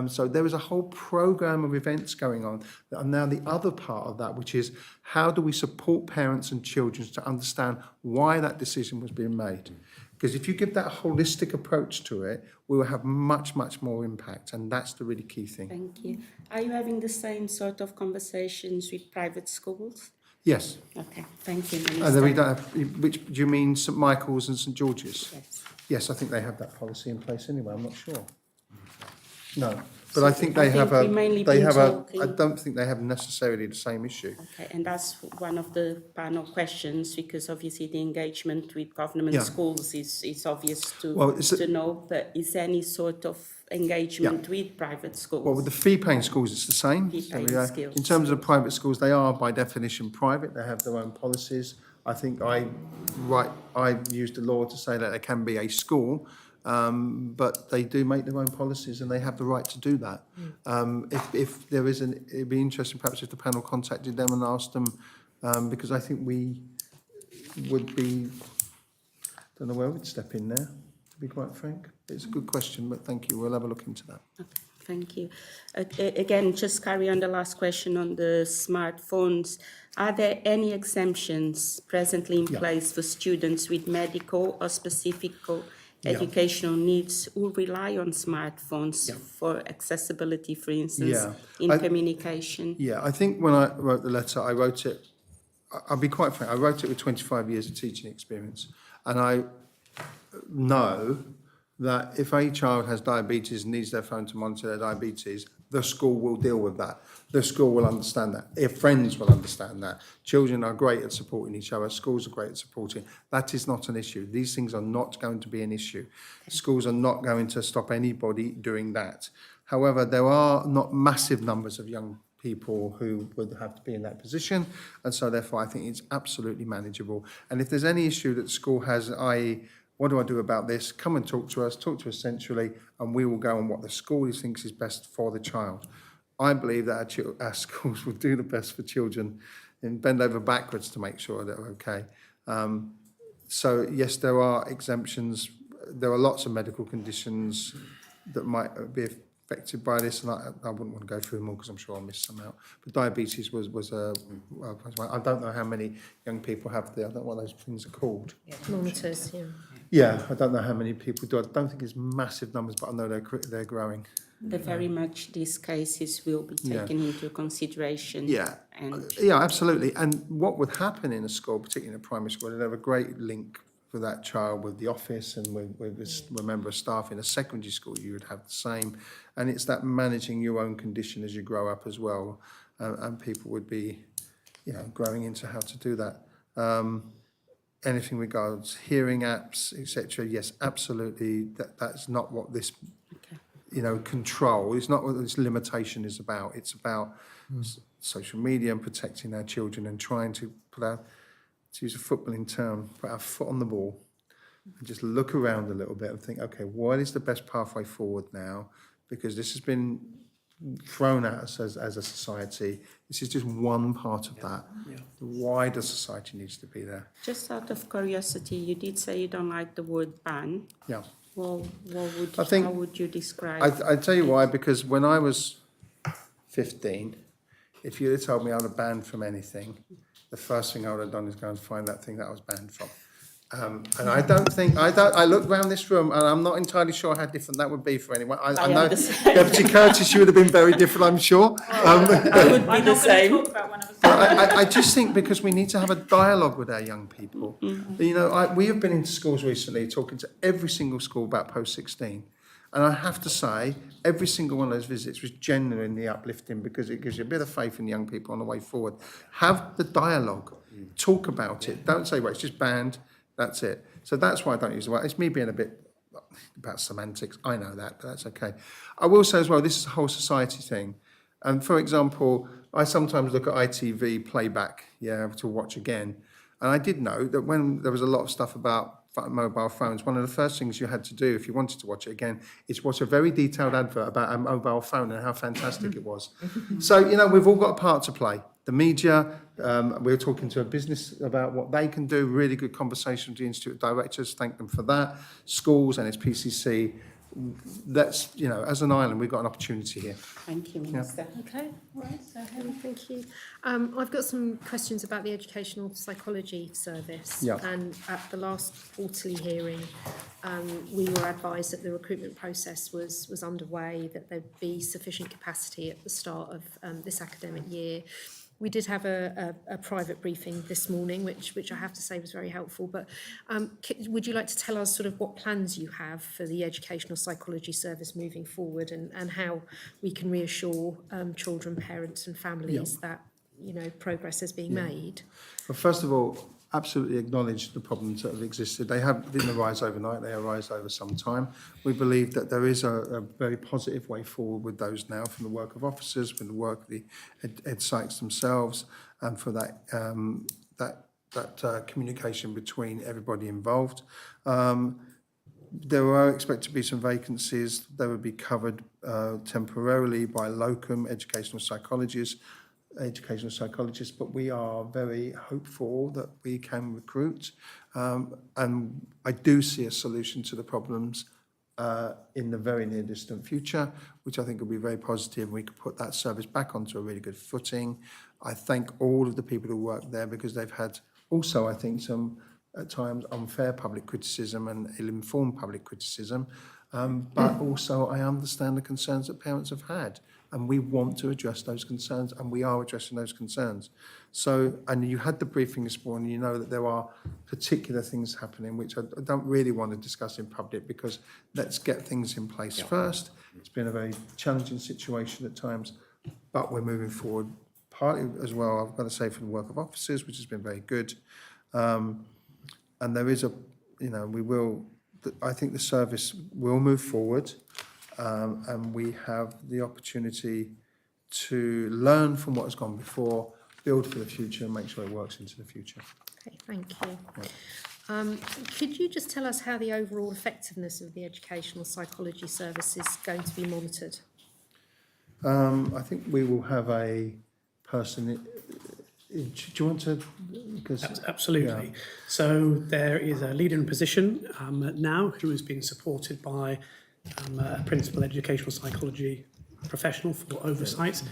So there is a whole programme of events going on. And now the other part of that, which is how do we support parents and children to understand why that decision was being made? Because if you give that holistic approach to it, we will have much, much more impact. And that's the really key thing. Thank you. Are you having the same sort of conversations with private schools? Yes. Okay, thank you, And Minister. then we don't have, which, do you mean St Michael's and St George's? Yes. Yes, I think they have that policy in place anyway. I'm not sure. No, but I think they have we mainly they been have talking- I don't think they have necessarily the same issue. Okay, and that's one of the panel questions, because obviously the engagement with government Yeah. schools is obvious Well, it's to know, but is there any sort of engagement with private schools? Well, with the fee-paying schools, it's the same. Fee-paying So, schools. in terms of the private schools, they are by definition private. They have their own policies. I think I used the law to say that there can be a school, but they do make their own policies and they have the right to do that. If there is it'd be interesting perhaps if the panel contacted them and asked them, because I think we would be, don't know where we'd step in there, to be quite frank. It's a good question, but thank you. We'll have a look into that. Okay, thank you. Again, just carry on the last question on the smartphones. Are there any exemptions presently in Yeah. place for students with medical or specific educational needs who rely on smartphones for accessibility, for instance, in communication? Yeah, I think when I wrote the letter, I wrote it, I'll be quite frank, I wrote it with 25 years of teaching experience. And I know that if a child has diabetes and needs their phone to monitor their diabetes, the school will deal with that. The school will understand that. Their friends will understand that. Children are great at supporting each other. Schools are great at supporting. That is not an issue. These things are not going to be an issue. Schools are not going to stop anybody doing that. However, there are not massive numbers of young people who would have to be in that position, and so therefore I think it's absolutely manageable. And if there's any issue that the school has, i.e., what do I do about this? Come and talk to us centrally, and we will go on what the school thinks is best for the child. I believe that our schools will do the best for children and bend over backwards to make sure they're okay. So yes, there are exemptions. There are lots of medical conditions that might be affected by this, and I wouldn't want to go through them all because I'm sure I'll miss some out. But diabetes was I don't know how many young people have I don't know what those things are called. Monitors, yeah. Yeah, I don't know how many people do. I don't think it's massive numbers, but I know they're growing. But very much these cases will be taken into consideration. Yeah, And yeah, absolutely. And what would happen in a school, particularly in a primary school, they'd have a great link for that child with the office and with a member of staff in a secondary school, you would have the same. And it's that managing your own condition as you grow up as well. And people would be, growing into how to do that. Anything regards hearing apps, etc. Yes, absolutely. That's not what this, control. It's not what this limitation is about. It's about social media and protecting our children and trying to put our, to use a footballing term, put our foot on the ball and just look around a little bit and think, okay, what is the best pathway forward now? Because this has been thrown at us as a society. This is just one part of that. Yeah. The wider society needs to be there. Just out of curiosity, you did say you don't like the word ban. Yeah. Well, how would you describe? I tell you why, because when I was 15, if you'd have told me I would have banned from anything, the first thing I would have done is go and find that thing that I was banned from. And I looked around this room and I'm not entirely sure how different that would be for anyone. I know, Deputy Curtis, you would have been very different, I'm sure. I would be the same. Talk about when I was I just think because we need to have a dialogue with our young people. We have been into schools recently talking to every single school about post-16. And I have to say, every single one of those visits was genuinely uplifting because it gives you a bit of faith in young people on the way forward. Have the dialogue. Talk about it. Don't say, well, it's just banned. That's it. So that's why I don't use the word. It's me being a bit about semantics. I know that, but that's okay. I will say as well, this is a whole society thing. And for example, I sometimes look at ITV playback, to watch again. And I did know that when there was a lot of stuff about mobile phones, one of the first things you had to do if you wanted to watch it again is watch a very detailed advert about a mobile phone and how fantastic it was. So, we've all got a part to play. The media, we were talking to a business about what they can do, really good conversation with the Institute directors, thank them for that. Schools and its PCC, that's, as an island, we've got an opportunity here. Thank you, Minister. Okay, all right, so Thank you. I've got some questions about the Educational Psychology Service. Yeah. And at the last quarterly hearing, we were advised that the recruitment process was underway, that there'd be sufficient capacity at the start of this academic year. We did have a private briefing this morning, which I have to say was very helpful. But would you like to tell us sort of what plans you have for the Educational Psychology Service moving forward and how we can reassure children, parents and families that, progress is being made? Well, first of all, absolutely acknowledge the problems that have existed. They didn't arise overnight, they arose over some time. We believe that there is a very positive way forward with those now from the work of officers, from the work of the ed sites themselves, and for that communication between everybody involved. There are expected to be some vacancies. They would be covered temporarily by locum educational psychologists, but we are very hopeful that we can recruit. And I do see a solution to the problems in the very near distant future, which I think will be very positive. We could put that service back onto a really good footing. I thank all of the people who work there because they've had also, I think, some at times unfair public criticism and ill-informed public criticism. But also I understand the concerns that parents have had. And we want to address those concerns, and we are addressing those concerns. So, and you had the briefing this morning, you know that there are particular things happening, which I don't really want to discuss in public because let's get things in place first. It's been a very challenging situation at times, but we're moving forward. Partly as well, I've got to say, for the work of officers, which has been very good. And there is I think the service will move forward. And we have the opportunity to learn from what has gone before, build for the future and make sure it works into the future. Okay, thank you. Could you just tell us how the overall effectiveness of the Educational Psychology Service is going to be monitored? I think we will have a person... Do you want to? Absolutely. Yeah. So there is a leader in position now who is being supported by a principal educational psychology professional for oversight.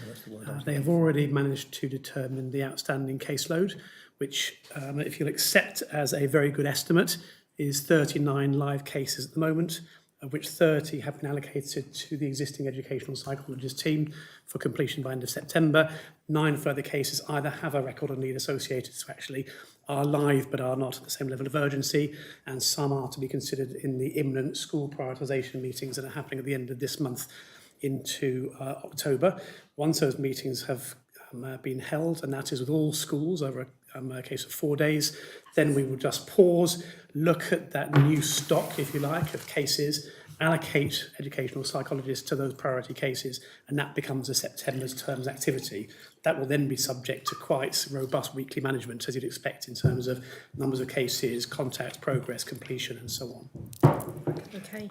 They have already managed to determine the outstanding caseload, which, if you'll accept as a very good estimate, is 39 live cases at the moment, of which 30 have been allocated to the existing educational psychologist team for completion by end of September. 9 further cases either have a record of need associated, so actually are live but are not at the same level of urgency, and some are to be considered in the imminent school prioritisation meetings that are happening at the end of this month into October. Once those meetings have been held, and that is with all schools over a case of 4 days, then we will just pause, look at that new stock, if you like, of cases, allocate educational psychologists to those priority cases, and that becomes a September's terms activity. That will then be subject to quite robust weekly management, as you'd expect, in terms of numbers of cases, contact, progress, completion, and so on. Okay.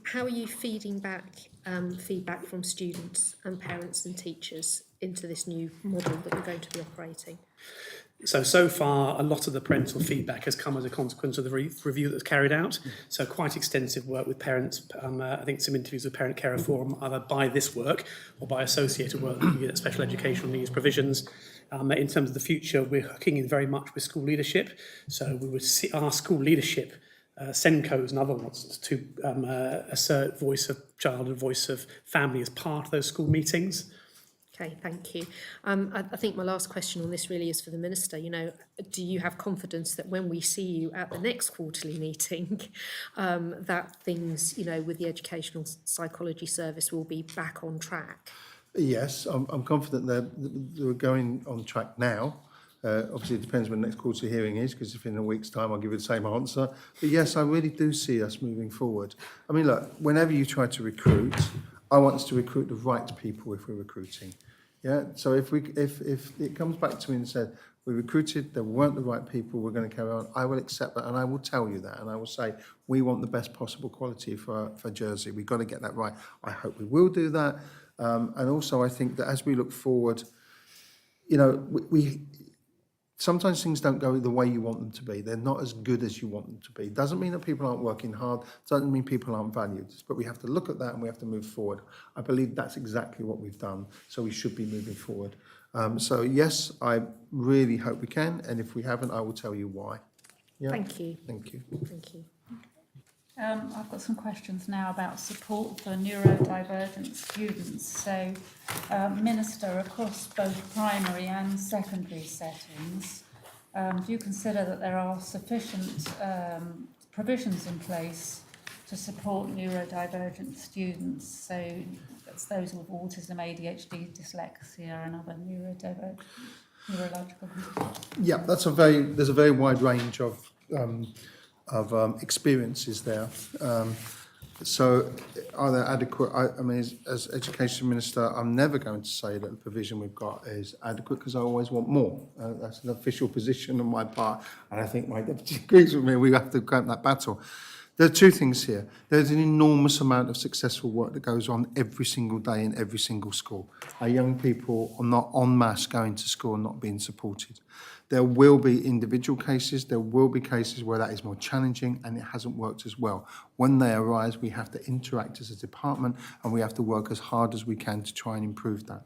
How are you feeding back feedback from students and parents and teachers into this new model that you're going to be operating? So far, a lot of the parental feedback has come as a consequence of the review that was carried out. So quite extensive work with parents. I think some interviews with Parent Carer Forum, either by this work or by associated work looking at special educational needs provisions. In terms of the future, we're hooking in very much with school leadership. So we would see our school leadership, SENCOs and other ones, to assert voice of child and voice of family as part of those school meetings. Okay, thank you. I think my last question on this really is for the Minister. You know, do you have confidence that when we see you at the next quarterly meeting, that things, you know, with the Educational Psychology Service will be back on track? Yes, I'm confident that we're going on track now. Obviously, it depends when the next quarterly hearing is, because if in a week's time I'll give you the same answer. But yes, I really do see us moving forward. I mean, look, whenever you try to recruit, I want us to recruit the right people if we're recruiting. Yeah. So if it comes back to me and said we recruited, there weren't the right people, we're going to carry on, I will accept that, and I will tell you that, and I will say we want the best possible quality for Jersey. We've got to get that right. I hope we will do that, and also I think that as we look forward, you know, we sometimes things don't go the way you want them to be. They're not as good as you want them to be. Doesn't mean that people aren't working hard. Doesn't mean people aren't valued. But we have to look at that and we have to move forward. I believe that's exactly what we've done. So we should be moving forward. So yes, I really hope we can. And if we haven't, I will tell you why. Yeah. Thank you. Thank you. Thank you. I've got some questions now about support for neurodivergent students. So, Minister, across both primary and secondary settings, do you consider that there are sufficient provisions in place to support neurodivergent students? So that's those with autism, ADHD, dyslexia and other neurological conditions. Yeah, there's a very wide range of experiences there. So are they adequate? I mean, as Education Minister, I'm never going to say that the provision we've got is adequate, because I always want more. That's an official position on my part, and I think my deputy agrees with me. We have to go that battle. There are two things here. There's an enormous amount of successful work that goes on every single day in every single school. Our young people are not en masse going to school and not being supported. There will be individual cases, there will be cases where that is more challenging and it hasn't worked as well. When they arise, we have to interact as a department and we have to work as hard as we can to try and improve that.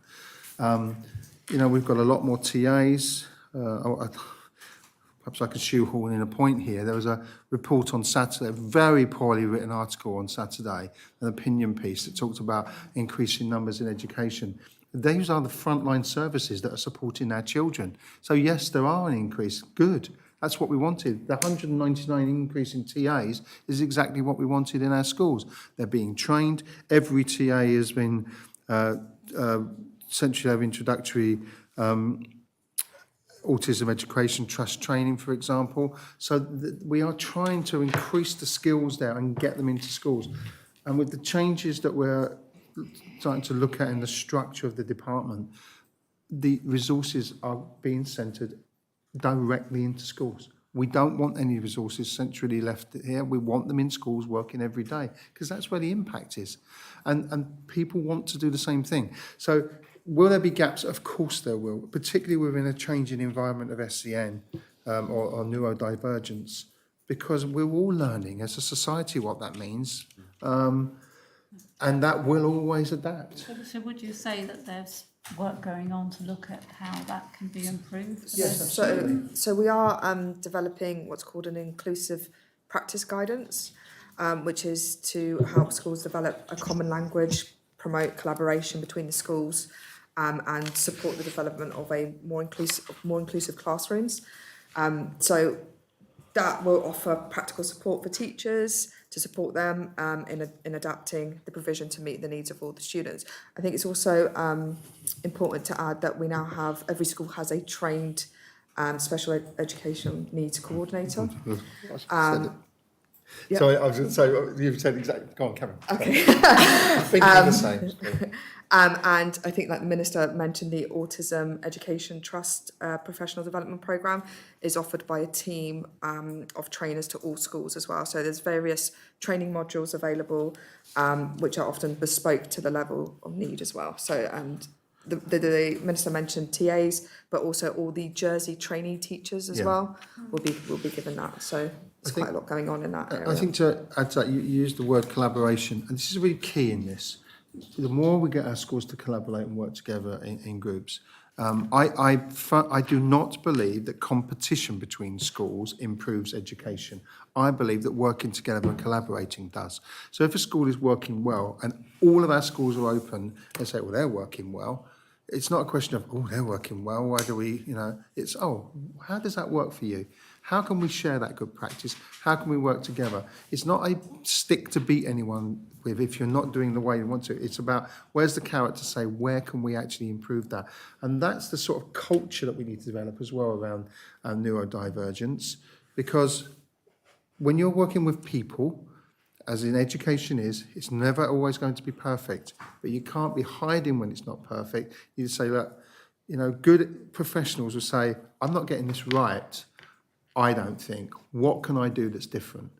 You know, we've got a lot more TAs. Perhaps I could shoehorn in a point here. There was a report on Saturday, a very poorly written article on Saturday, an opinion piece that talked about increasing numbers in education. Those are the frontline services that are supporting our children. So yes, there are an increase. Good. That's what we wanted. The 199 increase in TAs is exactly what we wanted in our schools. They're being trained. Every TA has been essentially have introductory Autism Education Trust training, for example. So we are trying to increase the skills there and get them into schools. And with the changes that we're starting to look at in the structure of the department, the resources are being centred directly into schools. We don't want any resources centrally left here. We want them in schools working every day, because that's where the impact is. And people want to do the same thing. So will there be gaps? Of course there will, particularly within a changing environment of SEN or neurodivergence, because we're all learning as a society what that means. And that will always adapt. So would you say that there's work going on to look at how that can be improved? Yes, absolutely. So we are developing what's called an inclusive practice guidance. which is to help schools develop a common language, promote collaboration between the schools, and support the development of a more inclusive classrooms. So that will offer practical support for teachers to support them in adapting the provision to meet the needs of all the students. I think it's also important to add that we now have, every school has a trained special education needs coordinator. Yeah. Sorry, I was going to say, you've said exactly, go on, Karen. Okay. I think they're the same. And I think, like the Minister mentioned, the Autism Education Trust Professional Development Programme is offered by a team of trainers to all schools as well. So there's various training modules available, which are often bespoke to the level of need as well. So, and the Minister mentioned TAs, but also all the Jersey trainee teachers as well will be given that. So there's quite a lot going on in that area. I think to add to that, you used the word collaboration, and this is really key in this. The more we get our schools to collaborate and work together in groups, I do not believe that competition between schools improves education. I believe that working together and collaborating does. So if a school is working well and all of our schools are open and say, well, they're working well, it's not a question of, oh, they're working well, why do we, it's, oh, how does that work for you? How can we share that good practice? How can we work together? It's not a stick to beat anyone with if you're not doing the way you want to. It's about where's the carrot to say, where can we actually improve that? And that's the sort of culture that we need to develop as well around neurodivergence, because when you're working with people, as in education is, it's never always going to be perfect, but you can't be hiding when it's not perfect. You just say, look, good professionals will say, I'm not getting this right, I don't think. What can I do that's different?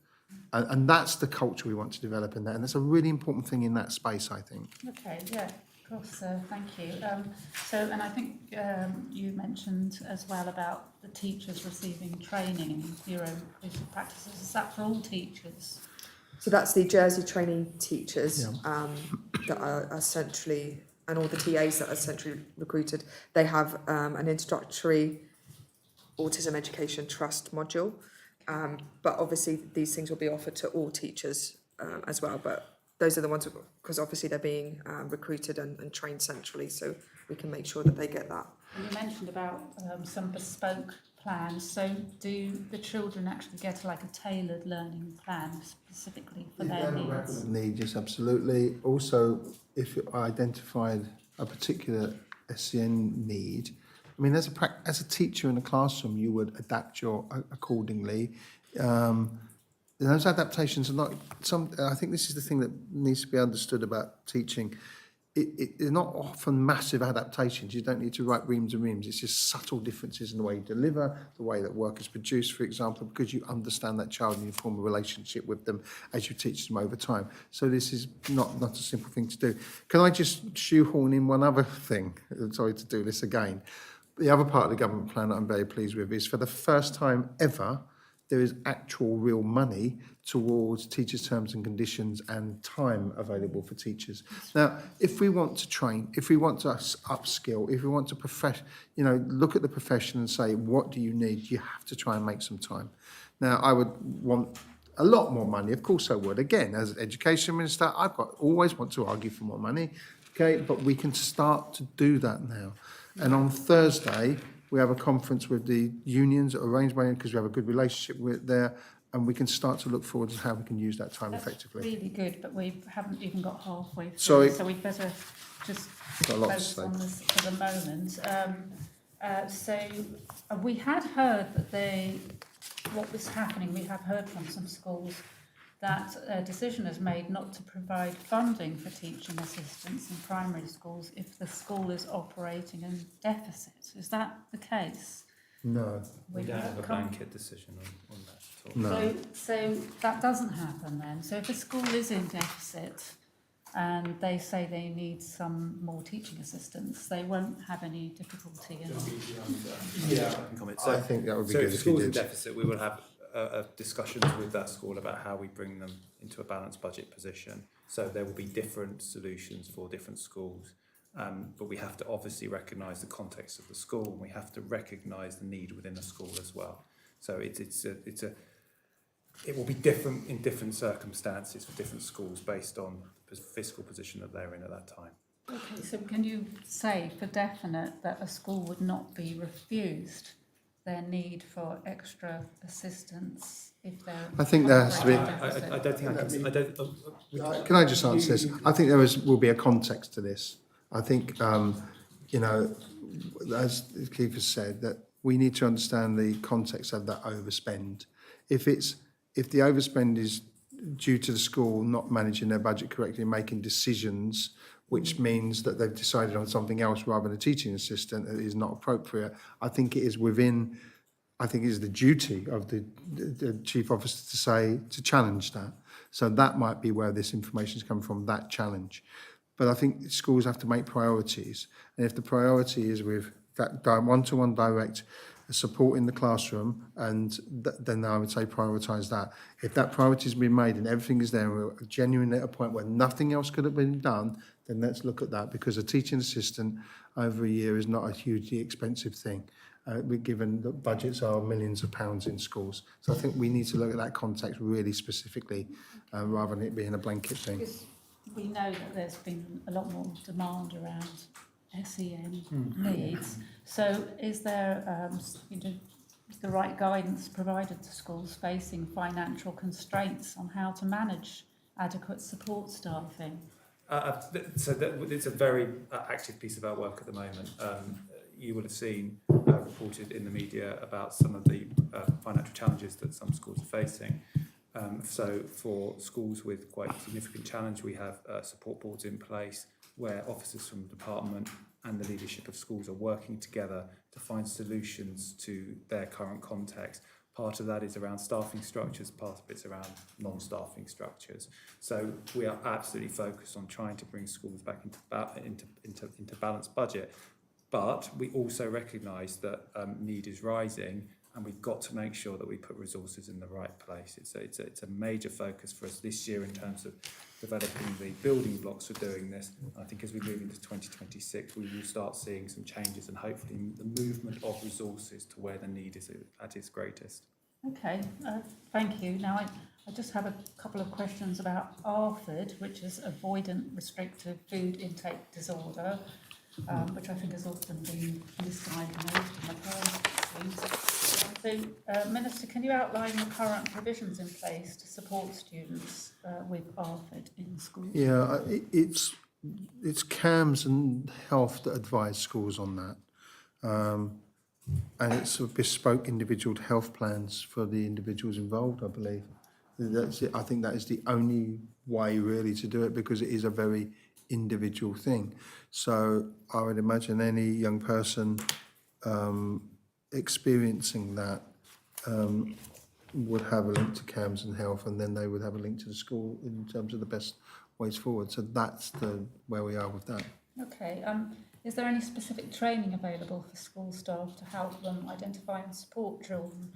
And that's the culture we want to develop in that. And that's a really important thing in that space, I think. Okay, yeah, of course, thank you. And I think you mentioned as well about the teachers receiving training in neuro-inclusive practices. Is that for all teachers? So that's the Jersey training teachers that are centrally, and all the TAs that are centrally recruited. They have an introductory Autism Education Trust module, but obviously these things will be offered to all teachers as well. But those are the ones, because obviously they're being recruited and trained centrally, so we can make sure that they get that. And you mentioned about some bespoke plans. So do the children actually get like a tailored learning plan specifically for their needs? Yes, absolutely. Also, if you identified a particular SEN need, I mean, as a teacher in a classroom, you would adapt accordingly. Those adaptations are not I think this is the thing that needs to be understood about teaching. They're not often massive adaptations. You don't need to write reams and reams. It's just subtle differences in the way you deliver, the way that work is produced, for example, because you understand that child and you form a relationship with them as you teach them over time. So this is not a simple thing to do. Can I just shoehorn in one other thing? Sorry to do this again. The other part of the government plan that I'm very pleased with is, for the first time ever, there is actual real money towards teachers' terms and conditions and time available for teachers. Now, if we want to train, if we want to upskill, if we want to look at the profession and say, what do you need? You have to try and make some time. Now, I would want a lot more money. Of course I would. Again, as an education minister, always want to argue for more money. Okay, but we can start to do that now. And on Thursday, we have a conference with the unions arranged by, because we have a good relationship with there, and we can start to look forward to how we can use that time effectively. Really good, but we haven't even got halfway through. Sorry. So we'd better just focus on this for the moment. We had heard that what was happening, we have heard from some schools that a decision is made not to provide funding for teaching assistants in primary schools if the school is operating in deficit. Is that the case? No. We don't have a blanket decision on that at all. No. So that doesn't happen then. So if a school is in deficit and they say they need some more teaching assistants, they won't have any difficulty in Yeah, I can comment. So, I think that would be so good if if schools you in did. deficit, we will have discussions with that school about how we bring them into a balanced budget position. So there will be different solutions for different schools, but we have to obviously recognise the context of the school, and we have to recognise the need within the school as well. So it's a it will be different in different circumstances for different schools based on the fiscal position that they're in at that time. Okay, so can you say for definite that a school would not be refused their need for extra assistance if they're... I think there has to be... I don't think I can... I don't, Can I just answer this? I think will be a context to this. I think, you know, as Keith has said, that we need to understand the context of that overspend. If the overspend is due to the school not managing their budget correctly and making decisions, which means that they've decided on something else rather than a teaching assistant that is not appropriate, I think it is the duty of the chief officer to challenge that. So that might be where this information is coming from, that challenge. But I think schools have to make priorities. And if the priority is with that one-to-one direct support in the classroom, and then I would say prioritise that. If that priority has been made and everything is there, and we're genuinely at a point where nothing else could have been done, then let's look at that, because a teaching assistant over a year is not a hugely expensive thing. Given that budgets are millions of pounds in schools. So I think we need to look at that context really specifically, rather than it being a blanket thing. Because we know that there's been a lot more demand around SEN needs. So is there the right guidance provided to schools facing financial constraints on how to manage adequate support staffing? It's a very active piece of our work at the moment. You would have seen reported in the media about some of the financial challenges that some schools are facing. So for schools with quite significant challenge, we have support boards in place where officers from the department and the leadership of schools are working together to find solutions to their current context. Part of that is around staffing structures, part of it's around non-staffing structures. So we are absolutely focused on trying to bring schools back into balanced budget. But we also recognise that need is rising, and we've got to make sure that we put resources in the right place. It's a major focus for us this year in terms of developing the building blocks for doing this. And I think as we move into 2026, we will start seeing some changes and hopefully the movement of resources to where the need is at its greatest. Okay, thank you. Now I just have a couple of questions about ARFID, which is Avoidant Restrictive Food Intake Disorder, which I think has often been misdiagnosed in the past. So, Minister, can you outline the current provisions in place to support students with ARFID in schools? Yeah, it's CAMS and Health that advise schools on that. And it's sort of bespoke individual health plans for the individuals involved, I believe. That's it. I think that is the only way really to do it, because it is a very individual thing. So I would imagine any young person experiencing that would have a link to CAMS and Health, and then they would have a link to the school in terms of the best ways forward. So that's where we are with that. Okay. Is there any specific training available for school staff to help them identify and support children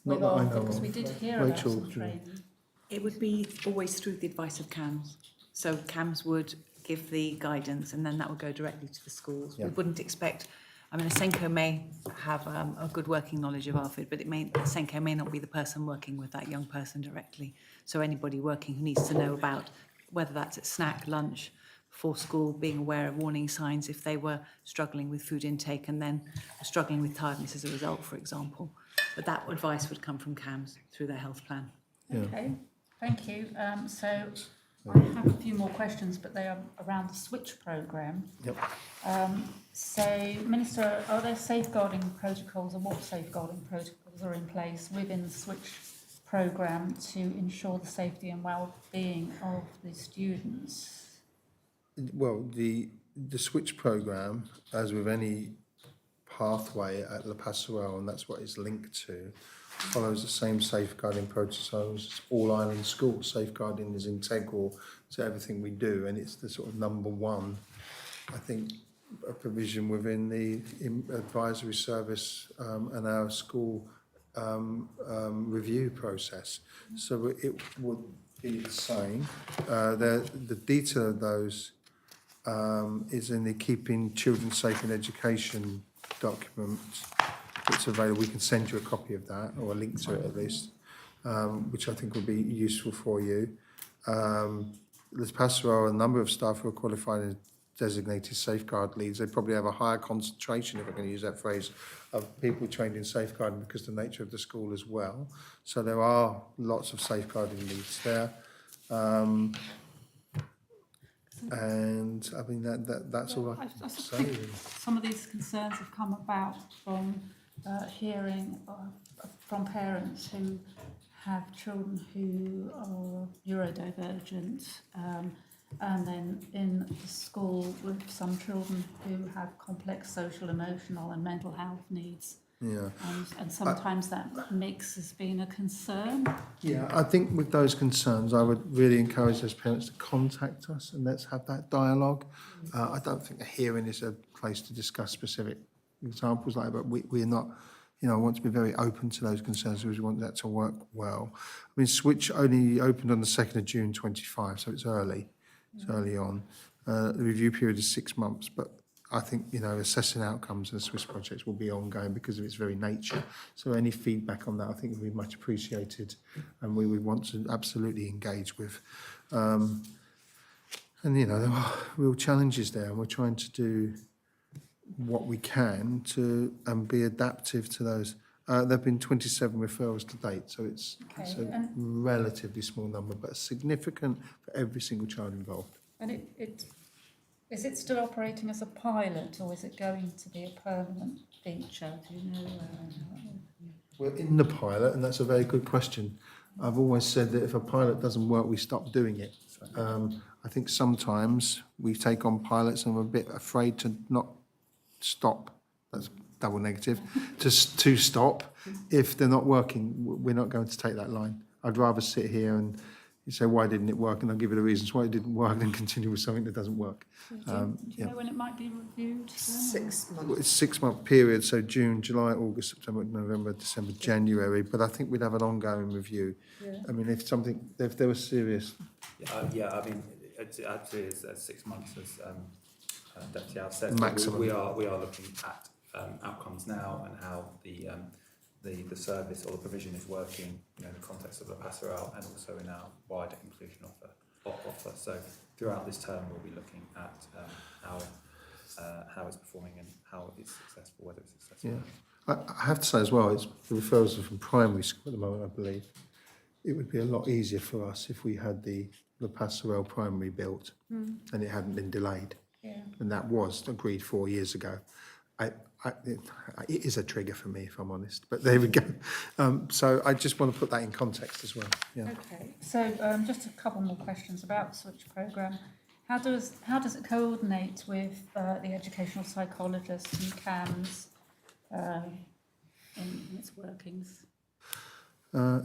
with ARFID? Because we did hear about some training. It would be always through the advice of CAMS. So CAMS would give the guidance, and then that would go directly to the schools. Yeah. We wouldn't expect... I mean, a SENCO may have a good working knowledge of ARFID, but SENCO may not be the person working with that young person directly. So anybody working who needs to know about whether that's at snack, lunch, before school, being aware of warning signs if they were struggling with food intake and then struggling with tiredness as a result, for example. But that advice would come from CAMS through their health plan. Yeah. Okay, thank you. So I have a few more questions, but they are around the SWITCH programme. Yep. So, Minister, are there safeguarding protocols, or what safeguarding protocols are in place within the SWITCH programme to ensure the safety and well-being of the students? Well, the SWITCH programme, as with any pathway at La Passerelle, and that's what it's linked to, follows the same safeguarding protocols as all island schools. Safeguarding is integral to everything we do, and it's the sort of number one, I think, a provision within the advisory service and our school review process. So it would be the same. The detail of those is in the Keeping Children Safe in Education document. It's available. We can send you a copy of that, or a link to it at least. which I think would be useful for you. There's pastoral, a number of staff who are qualified as designated safeguard leads. They probably have a higher concentration, if I can use that phrase, of people trained in safeguarding because of the nature of the school as well. So there are lots of safeguarding leads there. And I mean, that's all I can say. think some of these concerns have come about from hearing from parents who have children who are neurodivergent, and then in the school with some children who have complex social, emotional and mental health needs. Yeah. And sometimes that mix has been a concern. Yeah, I think with those concerns, I would really encourage those parents to contact us and let's have that dialogue. I don't think a hearing is a place to discuss specific examples like that, but we're not, you know, I want to be very open to those concerns because we want that to work well. I mean, Switch only opened on the 2nd of June 25, so it's early. It's early on. The review period is 6 months, but I think, you know, assessing outcomes of the Swiss projects will be ongoing because of its very nature. So any feedback on that, I think, would be much appreciated, and we would want to absolutely engage with. And, you know, there are real challenges there, and we're trying to do what we can to be adaptive to those. There have been 27 referrals to date, so it's a relatively small number, but significant for every single child involved. And is it still operating as a pilot, or is it going to be a permanent feature? Do you know? We're in the pilot, and that's a very good question. I've always said that if a pilot doesn't work, we stop doing it. I think sometimes we take on pilots and we're a bit afraid to not stop. That's double negative. to stop if they're not working. We're not going to take that line. I'd rather sit here and you say, why didn't it work? And I'll give you the reasons why it didn't work and continue with something that doesn't work. Do you know when it might be reviewed? 6 months. Well, it's a 6-month period, so June, July, August, September, November, December, January. But I think we'd have an ongoing review. Yeah. I mean, if there was serious... Yeah, I mean, it actually is 6 months, as Deputy Al said. Maximum. We are looking at outcomes now and how the service or the provision is working, you know, in the context of the Passerelle and also in our wider inclusion offer. So throughout this term, we'll be looking at how it's performing and how it's successful, whether it's successful. Yeah, I have to say as well, the referrals are from primary school at the moment, I believe. It would be a lot easier for us if we had the Passerelle primary built and it hadn't been delayed. Yeah. And that was agreed 4 years ago. It is a trigger for me, if I'm honest, but there we go. So I just want to put that in context as well. Yeah. Okay, so just a couple more questions about the Switch programme. How does it coordinate with the educational psychologists and CAMS in its workings?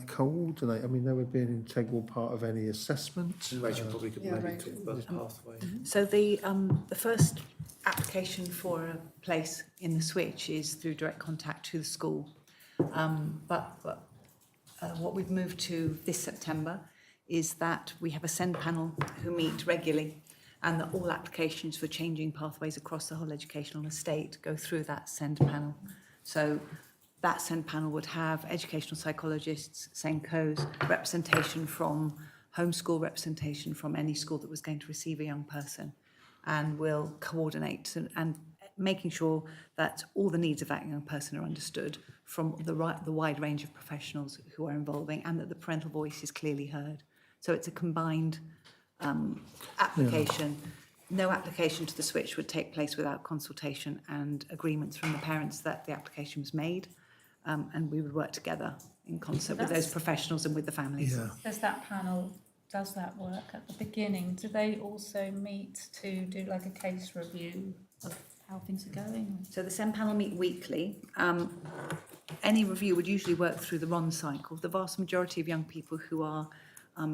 Coordinate, I mean, that would be an integral part of any assessment. Rachel probably could maybe talk about the pathway. So the first application for a place in the Switch is through direct contact to the school. But what we've moved to this September is that we have a SEND panel who meet regularly, and that all applications for changing pathways across the whole educational estate go through that SEND panel. So that SEND panel would have educational psychologists, SENCOs, representation from homeschool, representation from any school that was going to receive a young person, and will coordinate and making sure that all the needs of that young person are understood from the wide range of professionals who are involving, and that the parental voice is clearly heard. So it's a combined application. No application to the Switch would take place without consultation and agreements from the parents that the application was made. And we would work together in concert with those professionals and with the families. Yeah. Does that work at the beginning? Do they also meet to do like a case review of how things are going? So the SEND panel meet weekly. Any review would usually work through the RON cycle. The vast majority of young people who are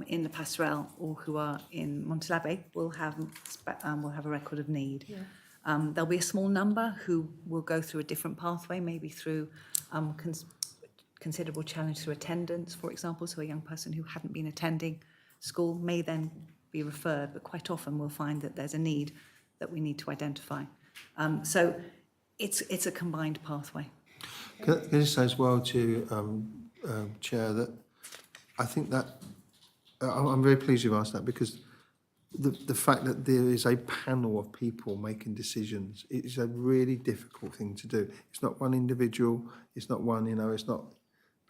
in the Passerelle or who are in Montalabé will have a record of need. Yeah. There'll be a small number who will go through a different pathway, maybe through considerable challenge through attendance, for example. So a young person who hadn't been attending school may then be referred, but quite often we'll find that there's a need that we need to identify. So it's a combined pathway. Can I just say as well to Chair that I think that, I'm very pleased you've asked that, because the fact that there is a panel of people making decisions, it is a really difficult thing to do. It's not one individual, it's not one, it's not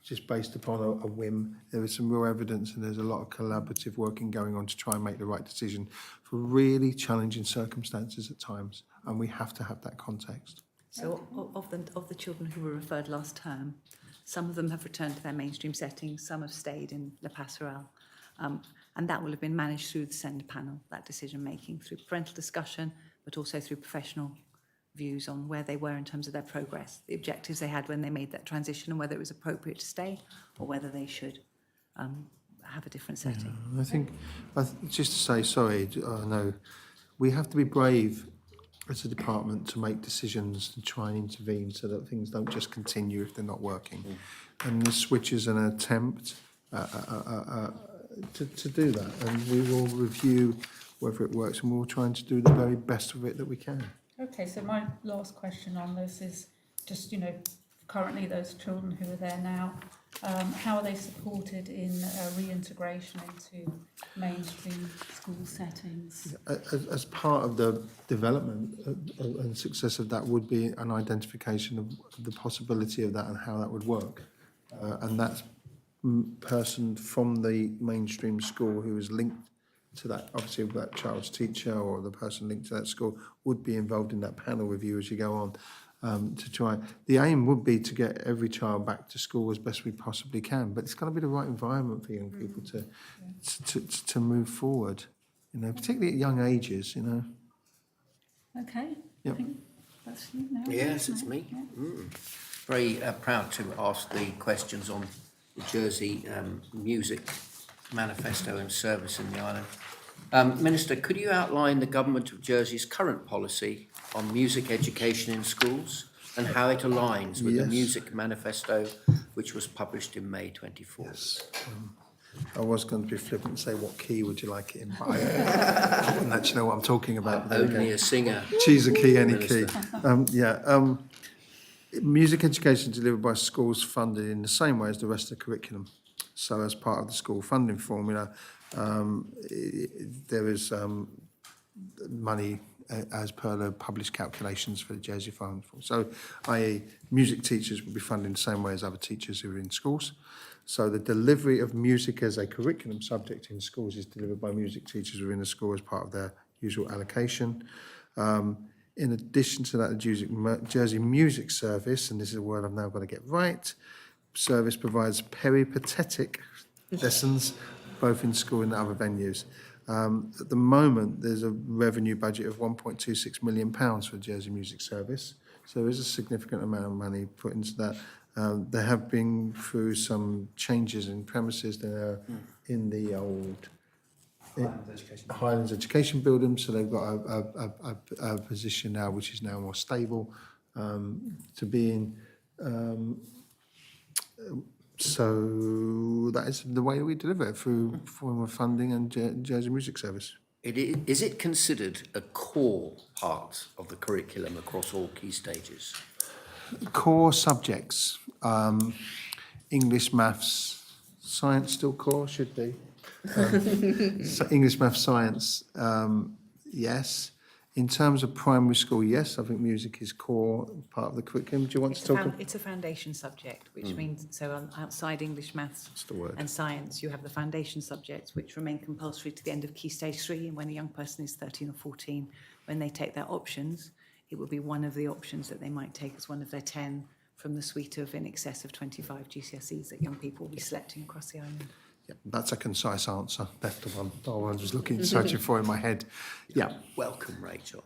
just based upon a whim. There is some real evidence, and there's a lot of collaborative working going on to try and make the right decision for really challenging circumstances at times, and we have to have that context. So of the children who were referred last term, some of them have returned to their mainstream settings, some have stayed in La Passerelle. And that will have been managed through the SEND panel, that decision making, through parental discussion, but also through professional views on where they were in terms of their progress, the objectives they had when they made that transition, and whether it was appropriate to stay or whether they should have a different setting. I think, just to say, sorry, I know, we have to be brave as a department to make decisions and try and intervene so that things don't just continue if they're not working. And the switch is an attempt to do that, and we will review whether it works, and we'll try to do the very best of it that we can. Okay, so my last question on this is just, currently those children who are there now, how are they supported in reintegration into mainstream school settings? As part of the development and success of that would be an identification of the possibility of that and how that would work. And that's person from the mainstream school who is linked to that, obviously that child's teacher or the person linked to that school would be involved in that panel review as you go on, to try. The aim would be to get every child back to school as best we possibly can, but it's got to be the right environment for young people to move forward, particularly at young ages, Okay, Yep. I think that's you now. Yes, isn't it's it? me. Yeah. Very proud to ask the questions on the Jersey music manifesto and service in the island. Minister, could you outline the Government of Jersey's current policy on music education in schools and how it aligns with the Yes. music manifesto which was published in May 24? Yes. I was going to be flippant and say, what key would you like it in? But I wouldn't actually know what I'm talking about. I'm There we go. only a singer. Choose a key, any Minister. key. Music education delivered by schools funded in the same way as the rest of the curriculum. So as part of the school funding formula, there is money as per the published calculations for the Jersey Fund. So, i.e. music teachers will be funded in the same way as other teachers who are in schools. So the delivery of music as a curriculum subject in schools is delivered by music teachers who are in the school as part of their usual allocation. In addition to that, the Jersey Music Service, and this is a word I've now got to get right, service provides peripatetic lessons both in school and other venues. At the moment, there's a revenue budget of £1.26 million for the Jersey Music Service, so there is a significant amount of money put into that. There have been through some changes in premises there in the old Highlands Education Building, so they've got a position now which is now more stable to be in. So that is the way we deliver it, through form of funding and Jersey Music Service. Is it considered a core part of the curriculum across all key stages? Core subjects, English, maths, science still core, should be. So English, maths, science, yes. In terms of primary school, yes, I think music is core part of the curriculum. Do you want to talk about? It's a foundation subject, which means, outside English, maths That's the word. and science, you have the foundation subjects, which remain compulsory to the end of Key Stage 3, and when a young person is 13 or 14, when they take their options, it will be one of the options that they might take as one of their 10 from the suite of in excess of 25 GCSEs that young people will be selecting across the island. Yeah, that's a concise answer. That's the one I was looking, searching for in my head. Yeah. Welcome, Rachel.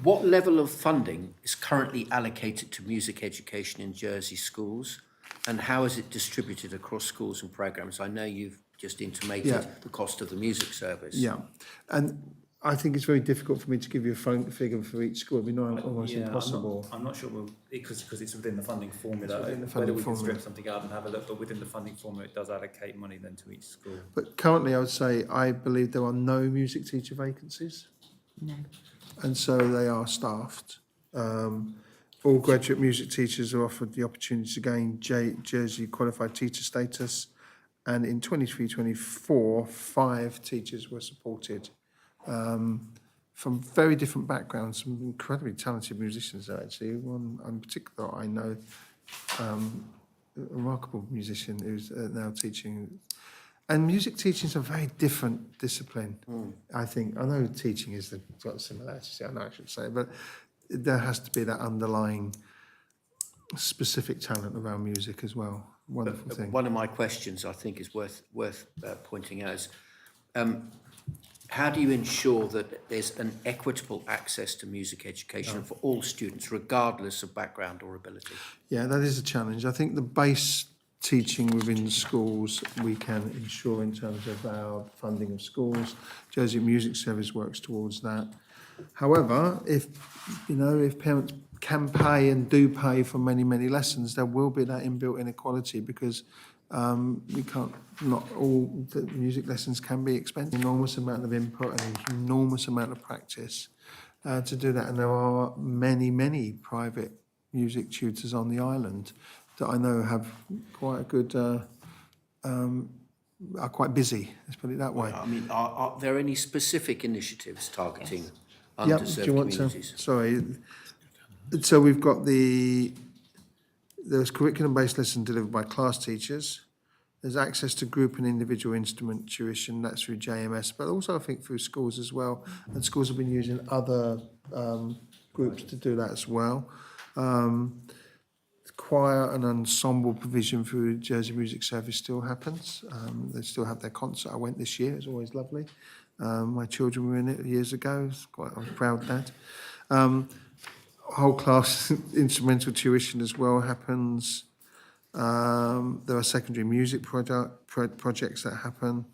What level of funding is currently allocated to music education in Jersey schools, and how is it distributed across schools and programmes? I know you've just intimated the cost of the music service. Yeah, and I think it's very difficult for me to give you a figure for each school. It'd be almost impossible. I'm not sure because it's within the funding formula. Within the Whether funding we can formula. strip something out and have a look, but within the funding formula, it does allocate money then to each school. But currently, I would say I believe there are no music teacher vacancies. No. And so they are staffed. All graduate music teachers are offered the opportunity to gain Jersey qualified teacher status, and in 23-24, 5 teachers were supported from very different backgrounds, some incredibly talented musicians there actually. One in particular I know, a remarkable musician who's now teaching. And music teaching is a very different discipline, I think. I know teaching is got similarities, I know I should say, but there has to be that underlying specific talent around music as well. Wonderful thing. One of my questions I think is worth pointing out is, how do you ensure that there's an equitable access to music education for all students, regardless of background or ability? Yeah, that is a challenge. I think the base teaching within schools we can ensure in terms of our funding of schools. Jersey Music Service works towards that. However, if parents can pay and do pay for many lessons, there will be that inbuilt inequality because not all the music lessons can be expensive. Enormous amount of input and an enormous amount of practice to do that. And there are many private music tutors on the island that I know have quite a good, are quite busy, let's put it that way. I mean, are there any specific initiatives targeting Yeah, underserved do you want communities? to? Sorry. So we've got there's curriculum-based lessons delivered by class teachers. There's access to group and individual instrument tuition, that's through JMS, but also I think through schools as well. And schools have been using other groups to do that as well. Choir and ensemble provision through Jersey Music Service still happens. They still have their concert. I went this year, it was always lovely. My children were in it years ago, I was proud of that. Whole class instrumental tuition as well happens. There are secondary music projects that happen.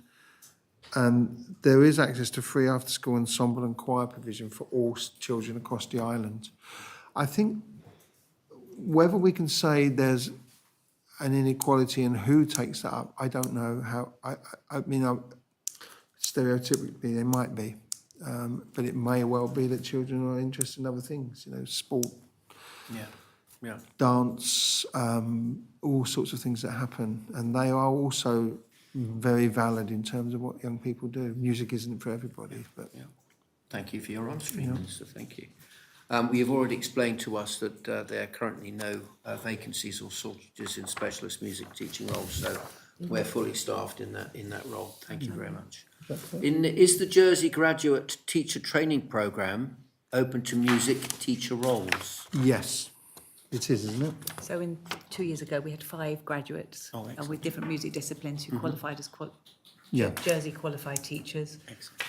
And there is access to free after-school ensemble and choir provision for all children across the island. I think whether we can say there's an inequality in who takes that up, I don't know how. I mean, stereotypically, they might be. But it may well be that children are interested in other things, sport, dance, all sorts of things that happen. And they are also very valid in terms of what young people do. Music isn't for everybody, but... Yeah. Thank you for your honesty, Minister, thank you. You've already explained to us that there are currently no vacancies or shortages in specialist music teaching roles, so we're fully staffed in that role. Thank you very much. Is the Jersey Graduate Teacher Training Programme open to music teacher roles? Yes, it is, isn't it? So 2 years ago, we had 5 graduates with different music disciplines who qualified as Jersey qualified teachers.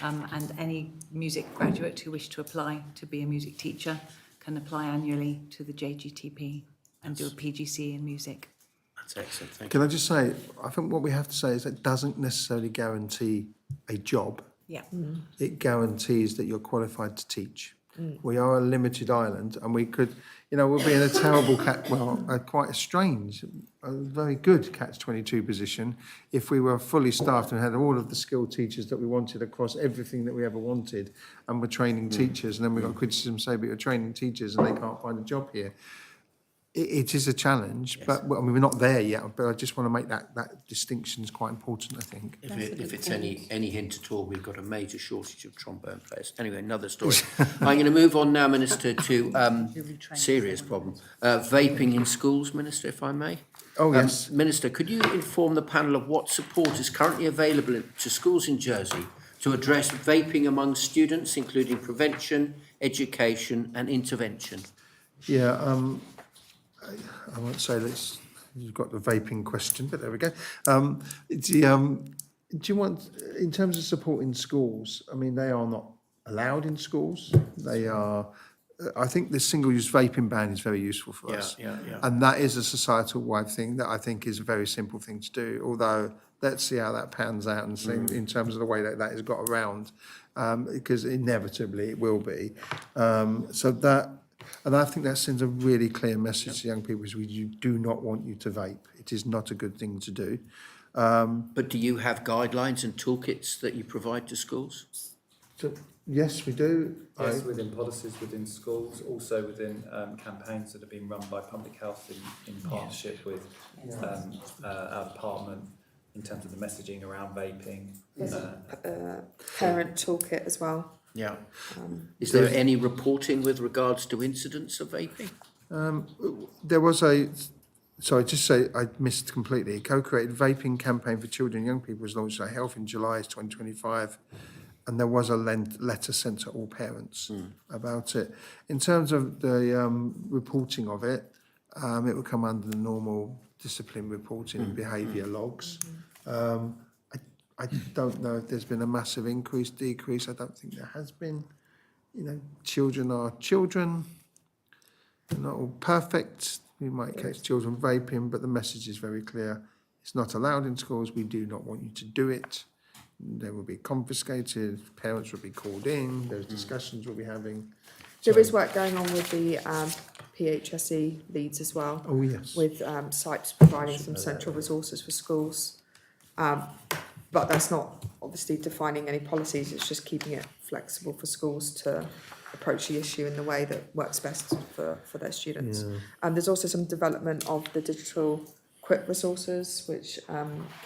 And any music graduate who wished to apply to be a music teacher can apply annually to the JGTP and do a PGC in music. That's excellent, thank you. Can I just say, I think what we have to say is that doesn't necessarily guarantee a job. Yeah. It guarantees that you're qualified to teach. We are a limited island, and we could, we'll be in a terrible quite a strange, a very good catch-22 position if we were fully staffed and had all of the skilled teachers that we wanted across everything that we ever wanted, and we're training teachers, and then we got criticism say, but you're training teachers and they can't find a job here. It is a challenge, but we're not there yet. But I just want to make that distinction is quite important, I think. If it's any hint at all, we've got a major shortage of trombone players. Anyway, another story. I'm going to move on now, Minister, to serious problem. Vaping in schools, Minister, if I may. Oh, yes. Minister, could you inform the panel of what support is currently available to schools in Jersey to address vaping among students, including prevention, education and intervention? Yeah, I won't say that you've got the vaping question, but there we go. Do you want, in terms of support in schools, I mean, they are not allowed in schools. They are, I think the single-use vaping ban is very useful for us. Yeah. And that is a societal-wide thing that I think is a very simple thing to do, although let's see how that pans out and see in terms of the way that has got around, because inevitably it will be. And I think that sends a really clear message to young people, is we do not want you to vape. It is not a good thing to do. But do you have guidelines and toolkits that you provide to schools? So, yes, we do. Yes, within policies, within schools, also within campaigns that have been run by public health in partnership with our department in terms of the messaging around vaping. There's a parent toolkit as well. Yeah. Is there any reporting with regards to incidents of vaping? There was a, sorry, just say I missed completely. A co-created vaping campaign for children and young people was launched at Health in July 2025, and there was a letter sent to all parents about it. In terms of the reporting of it, it would come under the normal discipline reporting and behaviour logs. I don't know if there's been a massive increase, decrease. I don't think there has been. You know, children are children. They're not all perfect. We might catch children vaping, but the message is very clear. It's not allowed in schools. We do not want you to do it. They will be confiscated. Parents will be called in. Those discussions we'll be having. There is work going on with the PHSE leads as well. Oh, yes. With SIPES providing some central resources for schools. But that's not obviously defining any policies, it's just keeping it flexible for schools to approach the issue in the way that works best for their students. And there's also some development of the digital quick resources, which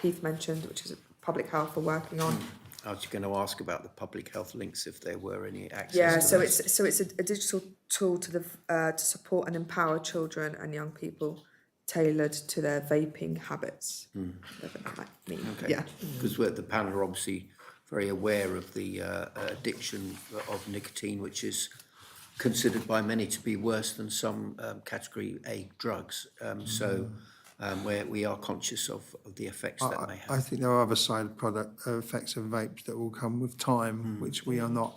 Keith mentioned, which is public health are working on. I was going to ask about the public health links, if there were any access Yeah, to so those. it's a digital tool to support and empower children and young people, tailored to their vaping habits. Whatever that might mean. Okay. Yeah. Because the panel are obviously very aware of the addiction of nicotine, which is considered by many to be worse than some category A drugs. Where we are conscious of the effects that may have. I think there are other side product effects of vapes that will come with time, which we are not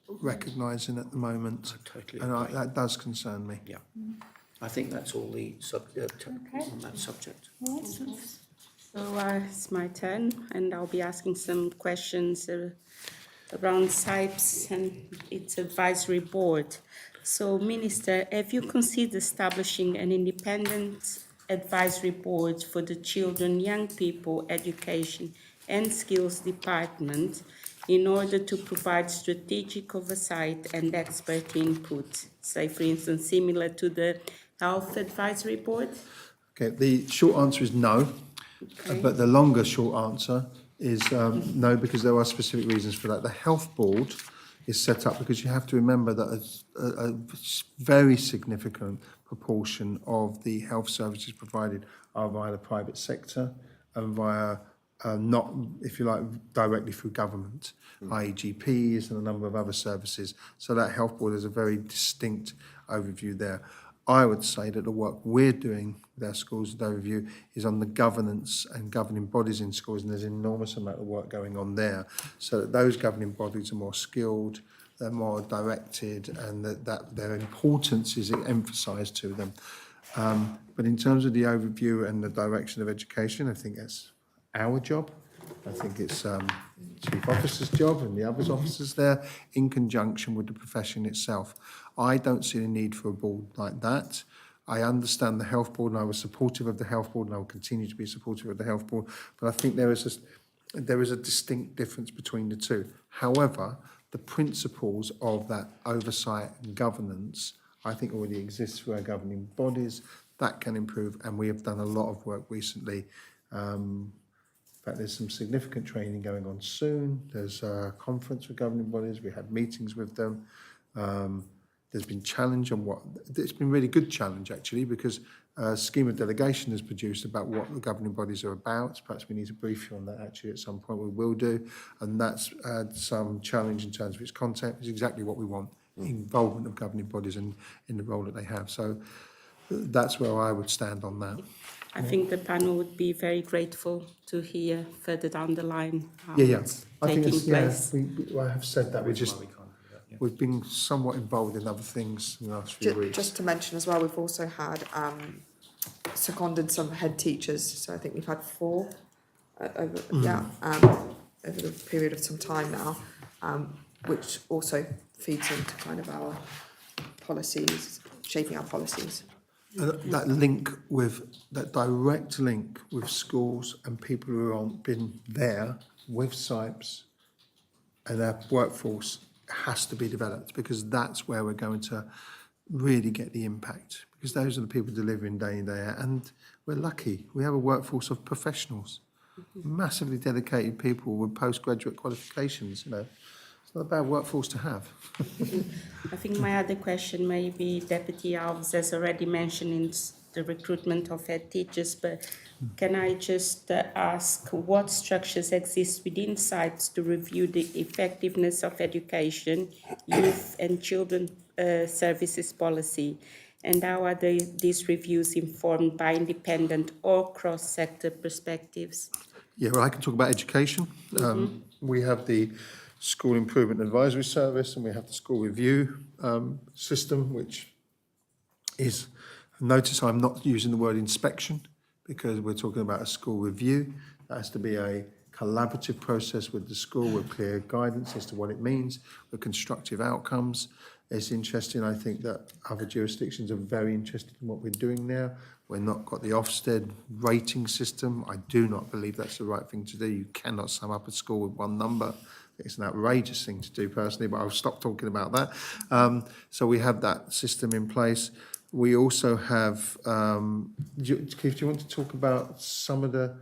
recognising at the moment. I totally And agree. that does concern me. Yeah. I think that's all the on that subject. So it's my turn, and I'll be asking some questions around SIPES and its advisory board. So, Minister, have you considered establishing an independent advisory board for the Children, Young People, Education and Skills Department in order to provide strategic oversight and expert input, say, for instance, similar to the Health Advisory Board? Okay, the short answer is no, but the longer short answer is no, because there are specific reasons for that. The Health Board is set up because you have to remember that a very significant proportion of the health services provided are via the private sector and via not, if you like, directly through government, i.e. GPs and a number of other services. So that Health Board is a very distinct overview there. I would say that the work we're doing with our schools overview is on the governance and governing bodies in schools, and there's an enormous amount of work going on there, so that those governing bodies are more skilled, they're more directed, and that their importance is emphasised to them. But in terms of the overview and the direction of education, I think that's our job. I think it's Chief Officer's job and the other officers there in conjunction with the profession itself. I don't see the need for a board like that. I understand the Health Board, and I was supportive of the Health Board, and I will continue to be supportive of the Health Board, but I think there is a distinct difference between the two. However, the principles of that oversight and governance, I think, already exists through our governing bodies. That can improve, and we have done a lot of work recently. In fact, there's some significant training going on soon. There's a conference with governing bodies. We had meetings with them. There's been challenge on it's been really good challenge, actually, because a scheme of delegation is produced about what the governing bodies are about. Perhaps we need to brief you on that, actually, at some point. We will do. And that's some challenge in terms of its content. It's exactly what we want, involvement of governing bodies in the role that they have. So that's where I would stand on that. I think the panel would be very grateful to hear further down the line how Yeah. it's I think taking it's, place. I have said that. That's why we can't do that, yeah. We've been somewhat involved in other things in the last few weeks. Just to mention as well, we've also had seconded some head teachers. So I think we've had 4 over the period of some time now, which also feeds into kind of our policies, shaping our policies. That direct link with schools and people who haven't been there with SIPES and our workforce has to be developed, because that's where we're going to really get the impact, because those are the people delivering day in, day out. And we're lucky. We have a workforce of professionals, massively dedicated people with postgraduate qualifications, you know. It's not a bad workforce to have. I think my other question may be Deputy Alves has already mentioned in the recruitment of head teachers, but can I just ask what structures exist within sites to review the effectiveness of education, youth and children services policy, and how are these reviews informed by independent or cross-sector perspectives? Yeah, well, I can talk about education. We have the School Improvement Advisory Service, and we have the School Review system, which is, notice I'm not using the word inspection, because we're talking about a school review. That has to be a collaborative process with the school, with clear guidance as to what it means, with constructive outcomes. It's interesting, I think, that other jurisdictions are very interested in what we're doing now. We're not got the Ofsted rating system. I do not believe that's the right thing to do. You cannot sum up a school with one number. It's an outrageous thing to do personally, but I'll stop talking about that. So we have that system in place. We also have, Keith, do you want to talk about some of the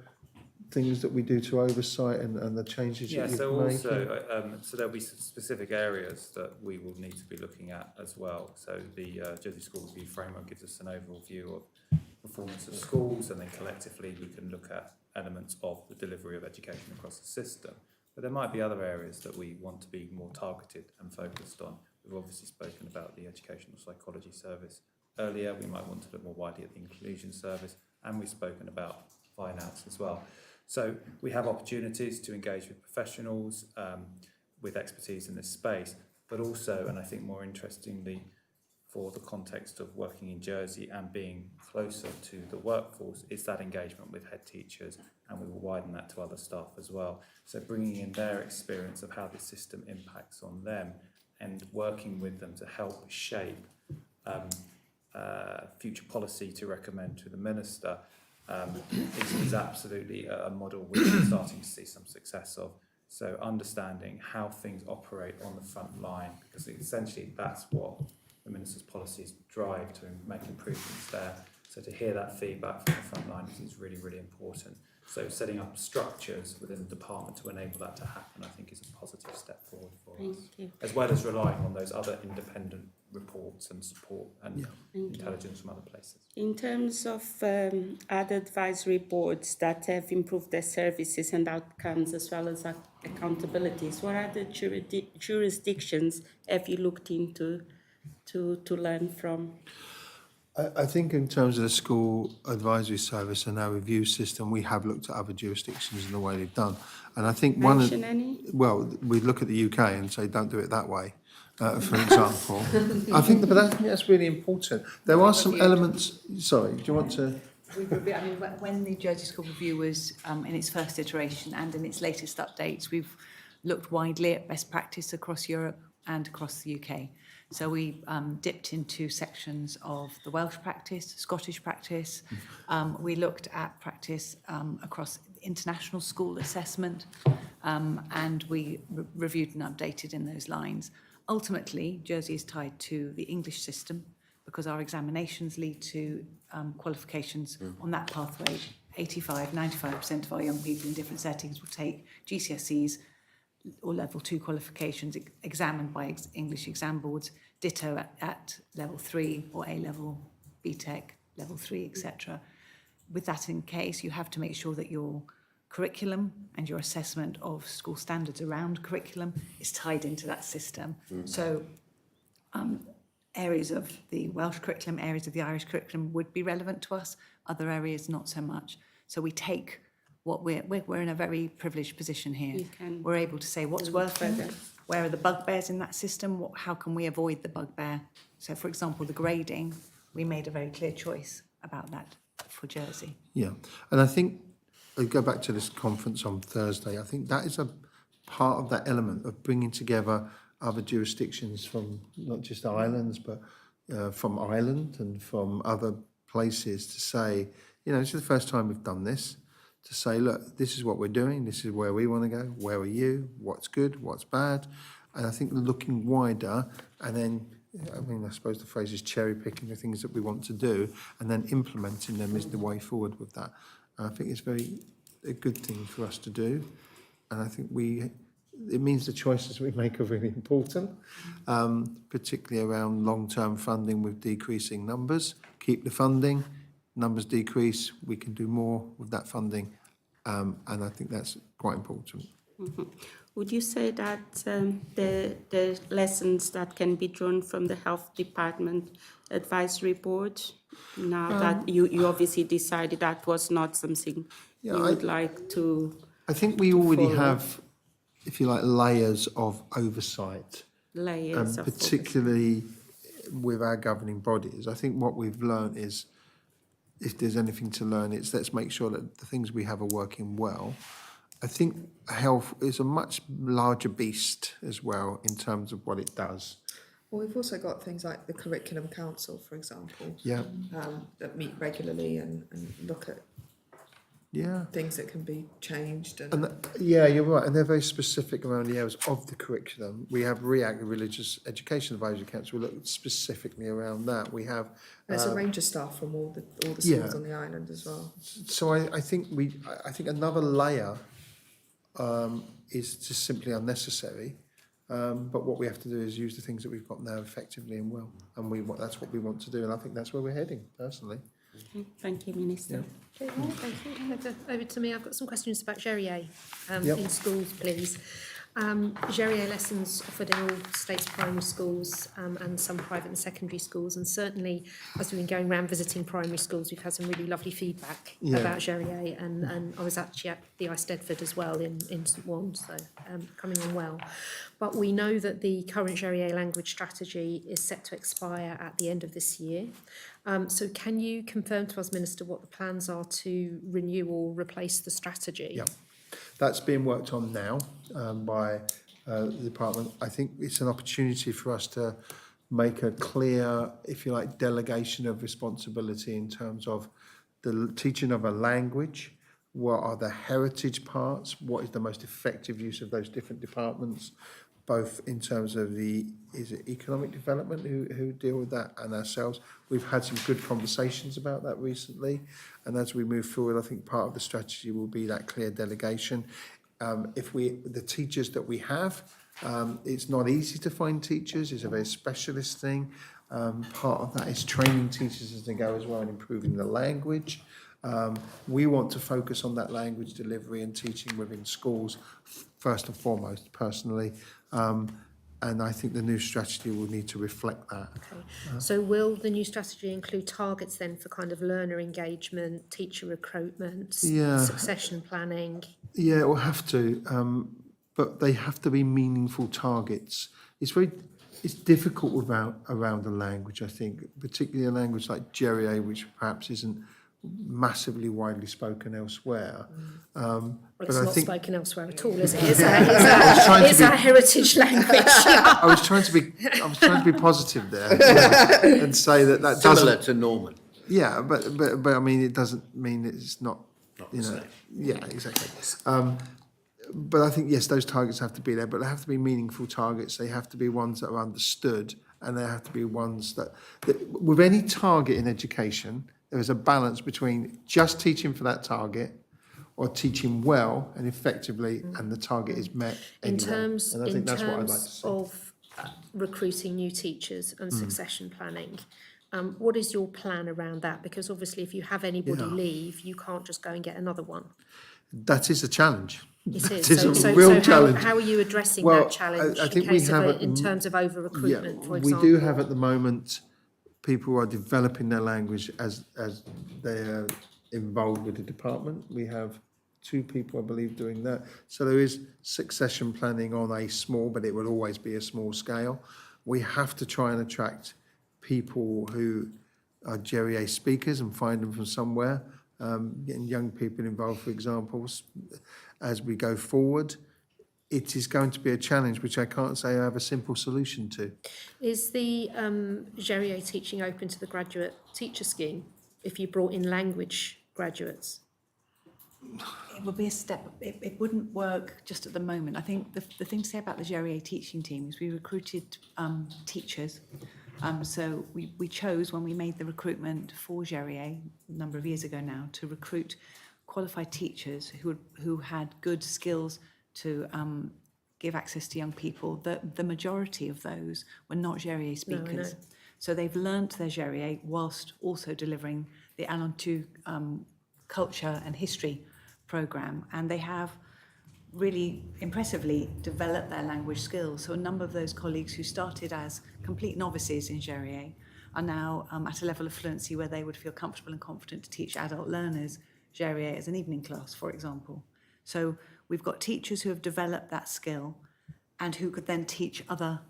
things that we do to oversight and the changes Yeah, that so you're making? also, so there'll be some specific areas that we will need to be looking at as well. So the Jersey School Review Framework gives us an overall view of performance of schools, and then collectively we can look at elements of the delivery of education across the system. But there might be other areas that we want to be more targeted and focused on. We've obviously spoken about the educational psychology service earlier. We might want to look more widely at the inclusion service, and we've spoken about finance as well. So we have opportunities to engage with professionals with expertise in this space, but also, and I think more interestingly, for the context of working in Jersey and being closer to the workforce, is that engagement with head teachers, and we will widen that to other staff as well. So bringing in their experience of how the system impacts on them and working with them to help shape future policy to recommend to the Minister is absolutely a model which we're starting to see some success of. So understanding how things operate on the front line, because essentially that's what the Minister's policies drive, to make improvements there. So to hear that feedback from the front line is really, really important. So setting up structures within the department to enable that to happen, I think, is a positive step forward for us. Thank you. As well as relying on those other independent reports and support and Thank intelligence from other places. In terms of other advisory boards that have improved their services and outcomes as well as accountabilities, what other jurisdictions have you looked into to learn from? I think in terms of the School Advisory Service and our review system, we have looked at other jurisdictions and the way they've done. And I think Mention any? well, we look at the UK and say, don't do it that way, for example. I think that's really important. There are some elements, sorry, do you want to? When the Jersey School Review was in its first iteration and in its latest updates, we've looked widely at best practice across Europe and across the UK. So we dipped into sections of the Welsh practice, Scottish practice. We looked at practice across international school assessment, and we reviewed and updated in those lines. Ultimately, Jersey is tied to the English system because our examinations lead to qualifications on that pathway. 95% of our young people in different settings will take GCSEs or level 2 qualifications examined by English exam boards, ditto at level 3 or A-level, BTEC, level 3, etc. With that in case, you have to make sure that your curriculum and your assessment of school standards around curriculum is tied into that system. So areas of the Welsh curriculum, areas of the Irish curriculum would be relevant to us, other areas not so much. So we take what we're in a very privileged position here. We're able to say what's working, where are the bugbears in that system, how can we avoid the bugbear. So, for example, the grading, we made a very clear choice about that for Jersey. Yeah, and I think, I go back to this conference on Thursday, I think that is a part of that element of bringing together other jurisdictions from not just islands, but from Ireland and from other places to say, you know, this is the first time we've done this. to say, look, this is what we're doing, this is where we want to go, where are you, what's good, what's bad. And I think looking wider and then, I mean, I suppose the phrase is cherry picking the things that we want to do and then implementing them is the way forward with that. And I think it's a good thing for us to do. And I think it means the choices we make are really important, particularly around long-term funding with decreasing numbers. Keep the funding, numbers decrease, we can do more with that funding, and I think that's quite important. Mhm. Would you say that the lessons that can be drawn from the Health Department Advisory Board, now that you obviously decided that was not something you would like to I think we already follow. have, if you like, layers of oversight, layers of particularly with our governing bodies. I think what we've learned is, if there's anything to learn, it's let's make sure that the things we have are working well. I think health is a much larger beast as well in terms of what it does. Well, we've also got things like the Curriculum Council, for example, Yeah, that meet regularly and look at yeah. things that can be changed. And yeah, you're right. And they're very specific around the areas of the curriculum. We have REACT, the Religious Education Advisory Council, we look specifically around that. We have... There's a range of staff from all the schools on the island as well. So I think another layer is just simply unnecessary. But what we have to do is use the things that we've got now effectively and well. And that's what we want to do. And I think that's where we're heading, personally. Okay. Thank you, Minister. Okay, thank you. Over to me. I've got some questions about Gerrier Yep. in schools, please. Gerrier lessons offered in all states primary schools and some private and secondary schools, and certainly as we've been going around visiting primary schools, we've had some really lovely feedback about Gerrier, and I was actually at the Eisteddfod as well in St Wans, so coming on well. But we know that the current Gerrier language strategy is set to expire at the end of this year. So can you confirm to us, Minister, what the plans are to renew or replace the strategy? Yeah. That's being worked on now by the department. I think it's an opportunity for us to make a clear, if you like, delegation of responsibility in terms of the teaching of a language. What are the heritage parts? What is the most effective use of those different departments, both in terms of economic development who deal with that and ourselves. We've had some good conversations about that recently, and as we move forward, I think part of the strategy will be that clear delegation. The teachers that we have, it's not easy to find teachers, it's a very specialist thing. Part of that is training teachers as they go as well and improving the language. We want to focus on that language delivery and teaching within schools first and foremost, personally. And I think the new strategy will need to reflect that. Okay. So will the new strategy include targets then for kind of learner engagement, teacher recruitment, succession planning? Yeah, it will have to, but they have to be meaningful targets. It's difficult around the language, I think, particularly a language like Gerrier, which perhaps isn't massively widely spoken elsewhere. Well, it's but not I think spoken elsewhere at all, is it? It's our heritage language. I was trying to be positive there and say that similar to Norman. Yeah, but I mean, it doesn't mean it's not you know. Yeah, exactly. But I think yes, those targets have to be there, but they have to be meaningful targets. They have to be ones that are understood, and they have to be ones that with any target in education, there is a balance between just teaching for that target or teaching well and effectively, and the target is met anyway. In terms of recruiting new teachers and succession planning, what is your plan around that? Because obviously if you have anybody leave, you can't just go and get another one. That is a challenge. It is. It's a real challenge. How are you addressing that challenge I think we have in terms of over-recruitment, for example? We do have at the moment people who are developing their language as they are involved with the department. We have 2 people, I believe, doing that. So there is succession planning on a small, but it will always be a small scale. We have to try and attract people who are Gerrier speakers and find them from somewhere. Getting young people involved, for example, as we go forward. It is going to be a challenge which I can't say I have a simple solution to. Is the Gerrier teaching open to the graduate teacher scheme if you brought in language graduates? It would be a step. It wouldn't work just at the moment. I think the thing to say about the Gerrier teaching team is we recruited teachers. So we chose, when we made the recruitment for Gerrier a number of years ago now, to recruit qualified teachers who had good skills to give access to young people. The majority of those were not Gerrier speakers. No. So they've learnt their Gerrier whilst also delivering the Alentou culture and history programme, and they have really impressively developed their language skills. So a number of those colleagues who started as complete novices in Gerrier are now at a level of fluency where they would feel comfortable and confident to teach adult learners Gerrier as an evening class, for example. So we've got teachers who have developed that skill and who could then teach other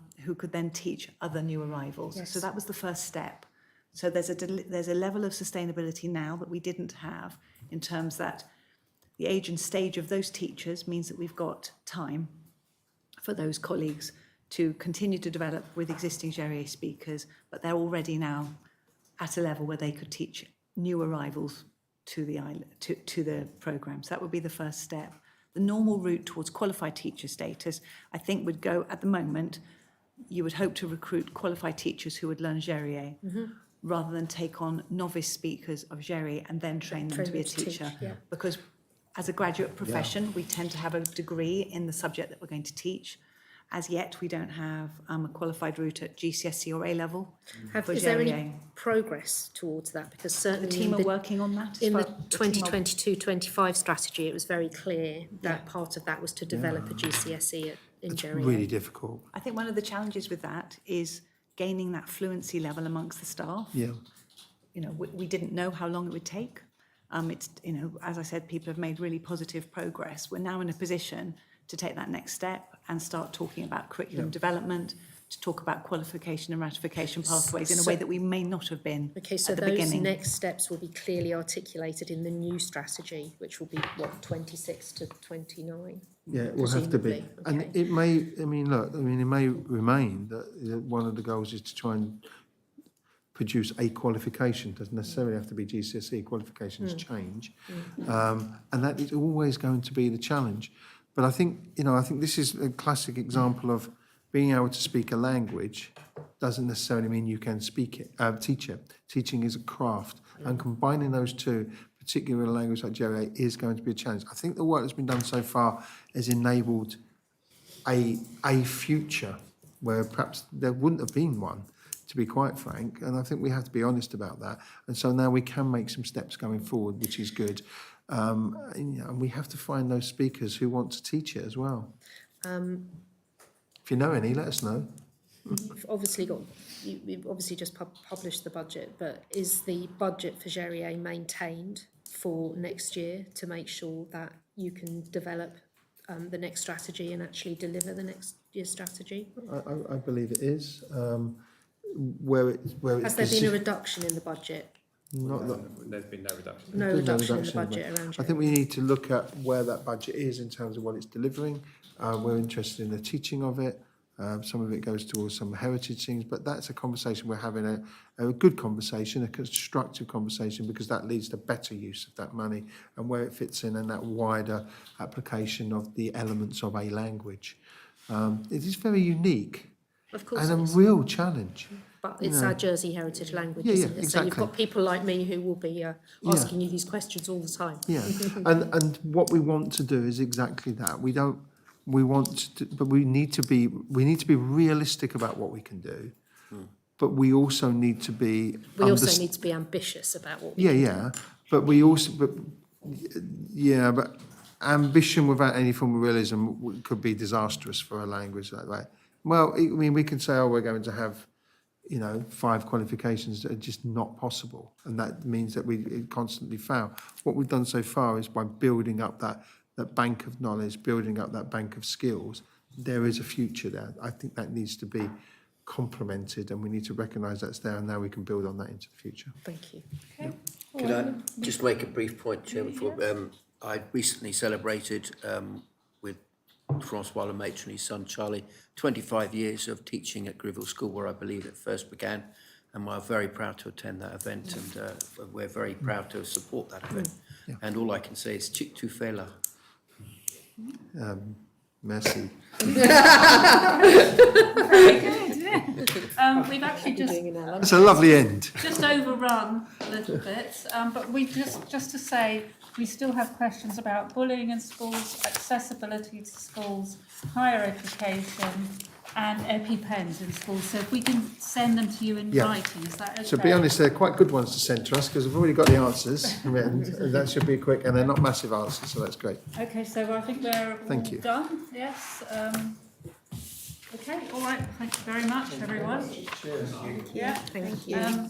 new arrivals. Yes. So that was the first step. So there's a level of sustainability now that we didn't have, in terms that the age and stage of those teachers means that we've got time for those colleagues to continue to develop with existing Gerrier speakers, but they're already now at a level where they could teach new arrivals to the island, to the programme. So that would be the first step. The normal route towards qualified teacher status, I think, would go, at the moment, you would hope to recruit qualified teachers who would learn Gerrier, rather than take on novice speakers of Gerrier and then train them to be a teacher. Because as a graduate profession, we tend to have a degree in the subject that we're going to teach. As yet, we don't have a qualified route at GCSE or A level. Is there any progress towards that? Because The certainly team are working on that. in the 2022-25 strategy, it was very clear that part of that was to develop a GCSE in It's Gerrier. really difficult. I think one of the challenges with that is gaining that fluency level amongst the staff. Yeah. You know, we didn't know how long it would take. It's, you know, as I said, people have made really positive progress. We're now in a position to take that next step and start talking about curriculum development, to talk about qualification and ratification pathways in a way that we may not have been Okay, so at the those beginning. next steps will be clearly articulated in the new strategy, which will be, what, 26 to 29? Yeah, it will have to be. Presumably, And okay. it may, I mean, look, I mean, it may remain that one of the goals is to try and produce a qualification. Doesn't necessarily have to be GCSE, qualifications change. And that is always going to be the challenge. But I think, you know, I think this is a classic example of being able to speak a language doesn't necessarily mean you can speak it, teach it. Teaching is a craft. And combining those two, particularly with a language like Gerrier, is going to be a challenge. I think the work that's been done so far has enabled a future where perhaps there wouldn't have been one, to be quite frank. And I think we have to be honest about that. And so now we can make some steps going forward, which is good. And we have to find those speakers who want to teach it as well. If you know any, let us know. You've obviously you've obviously just published the budget, but is the budget for Gerrier maintained for next year to make sure that you can develop the next strategy and actually deliver the next year's strategy? I believe it is. Has there been a reduction in the budget? Not that, There's been no reduction. No reduction in the budget around I think we need to look at where that budget is in terms of what it's delivering. We're interested in the teaching of it. Some of it goes towards some heritage things, but that's a conversation we're having, a good conversation, a constructive conversation, because that leads to better use of that money and where it fits in and that wider application of the elements of a language. It is very unique. Of course And it a is. real challenge. But it's our Jersey heritage language, Yeah, isn't yeah, it? So you've exactly. got people like me who will be asking you these questions all the time. Yeah, and what we want to do is exactly that. We want to, but we need to be realistic about what we can do, but we also need to be. We also need to be ambitious about what we Yeah, can yeah, but we also, but ambition without any form of realism could be disastrous for a language like that. Well, I mean, we can say, oh, we're going to have, 5 qualifications that are just not possible, and that means that we constantly fail. What we've done so far is by building up that bank of knowledge, building up that bank of skills, there is a future there. I think that needs to be complemented, and we need to recognise that's there, and now we can build on that into the future. Thank you. Okay. Could I just make a brief point, Chairman? I recently celebrated with Francois Lemaitre and his son Charlie 25 years of teaching at Greville School, where I believe it first began, and we're very proud to attend that event, and we're very proud to support that event. And all I can say is chick tu fela. Merci. Very good, yeah. We've actually It's a lovely end. just overrun a little bit, but we just to say, we still have questions about bullying in schools, accessibility to schools, higher education, and EpiPens in schools. So if we can send them to you in Yeah. writing, is that okay? So be honest, they're quite good ones to send to us because we've already got the answers written. And that should be quick, and they're not massive answers, so that's great. Okay, so I think we're Thank all you. done. Yes. Okay. All right. Thank you very much, everyone. Yeah. Thank you.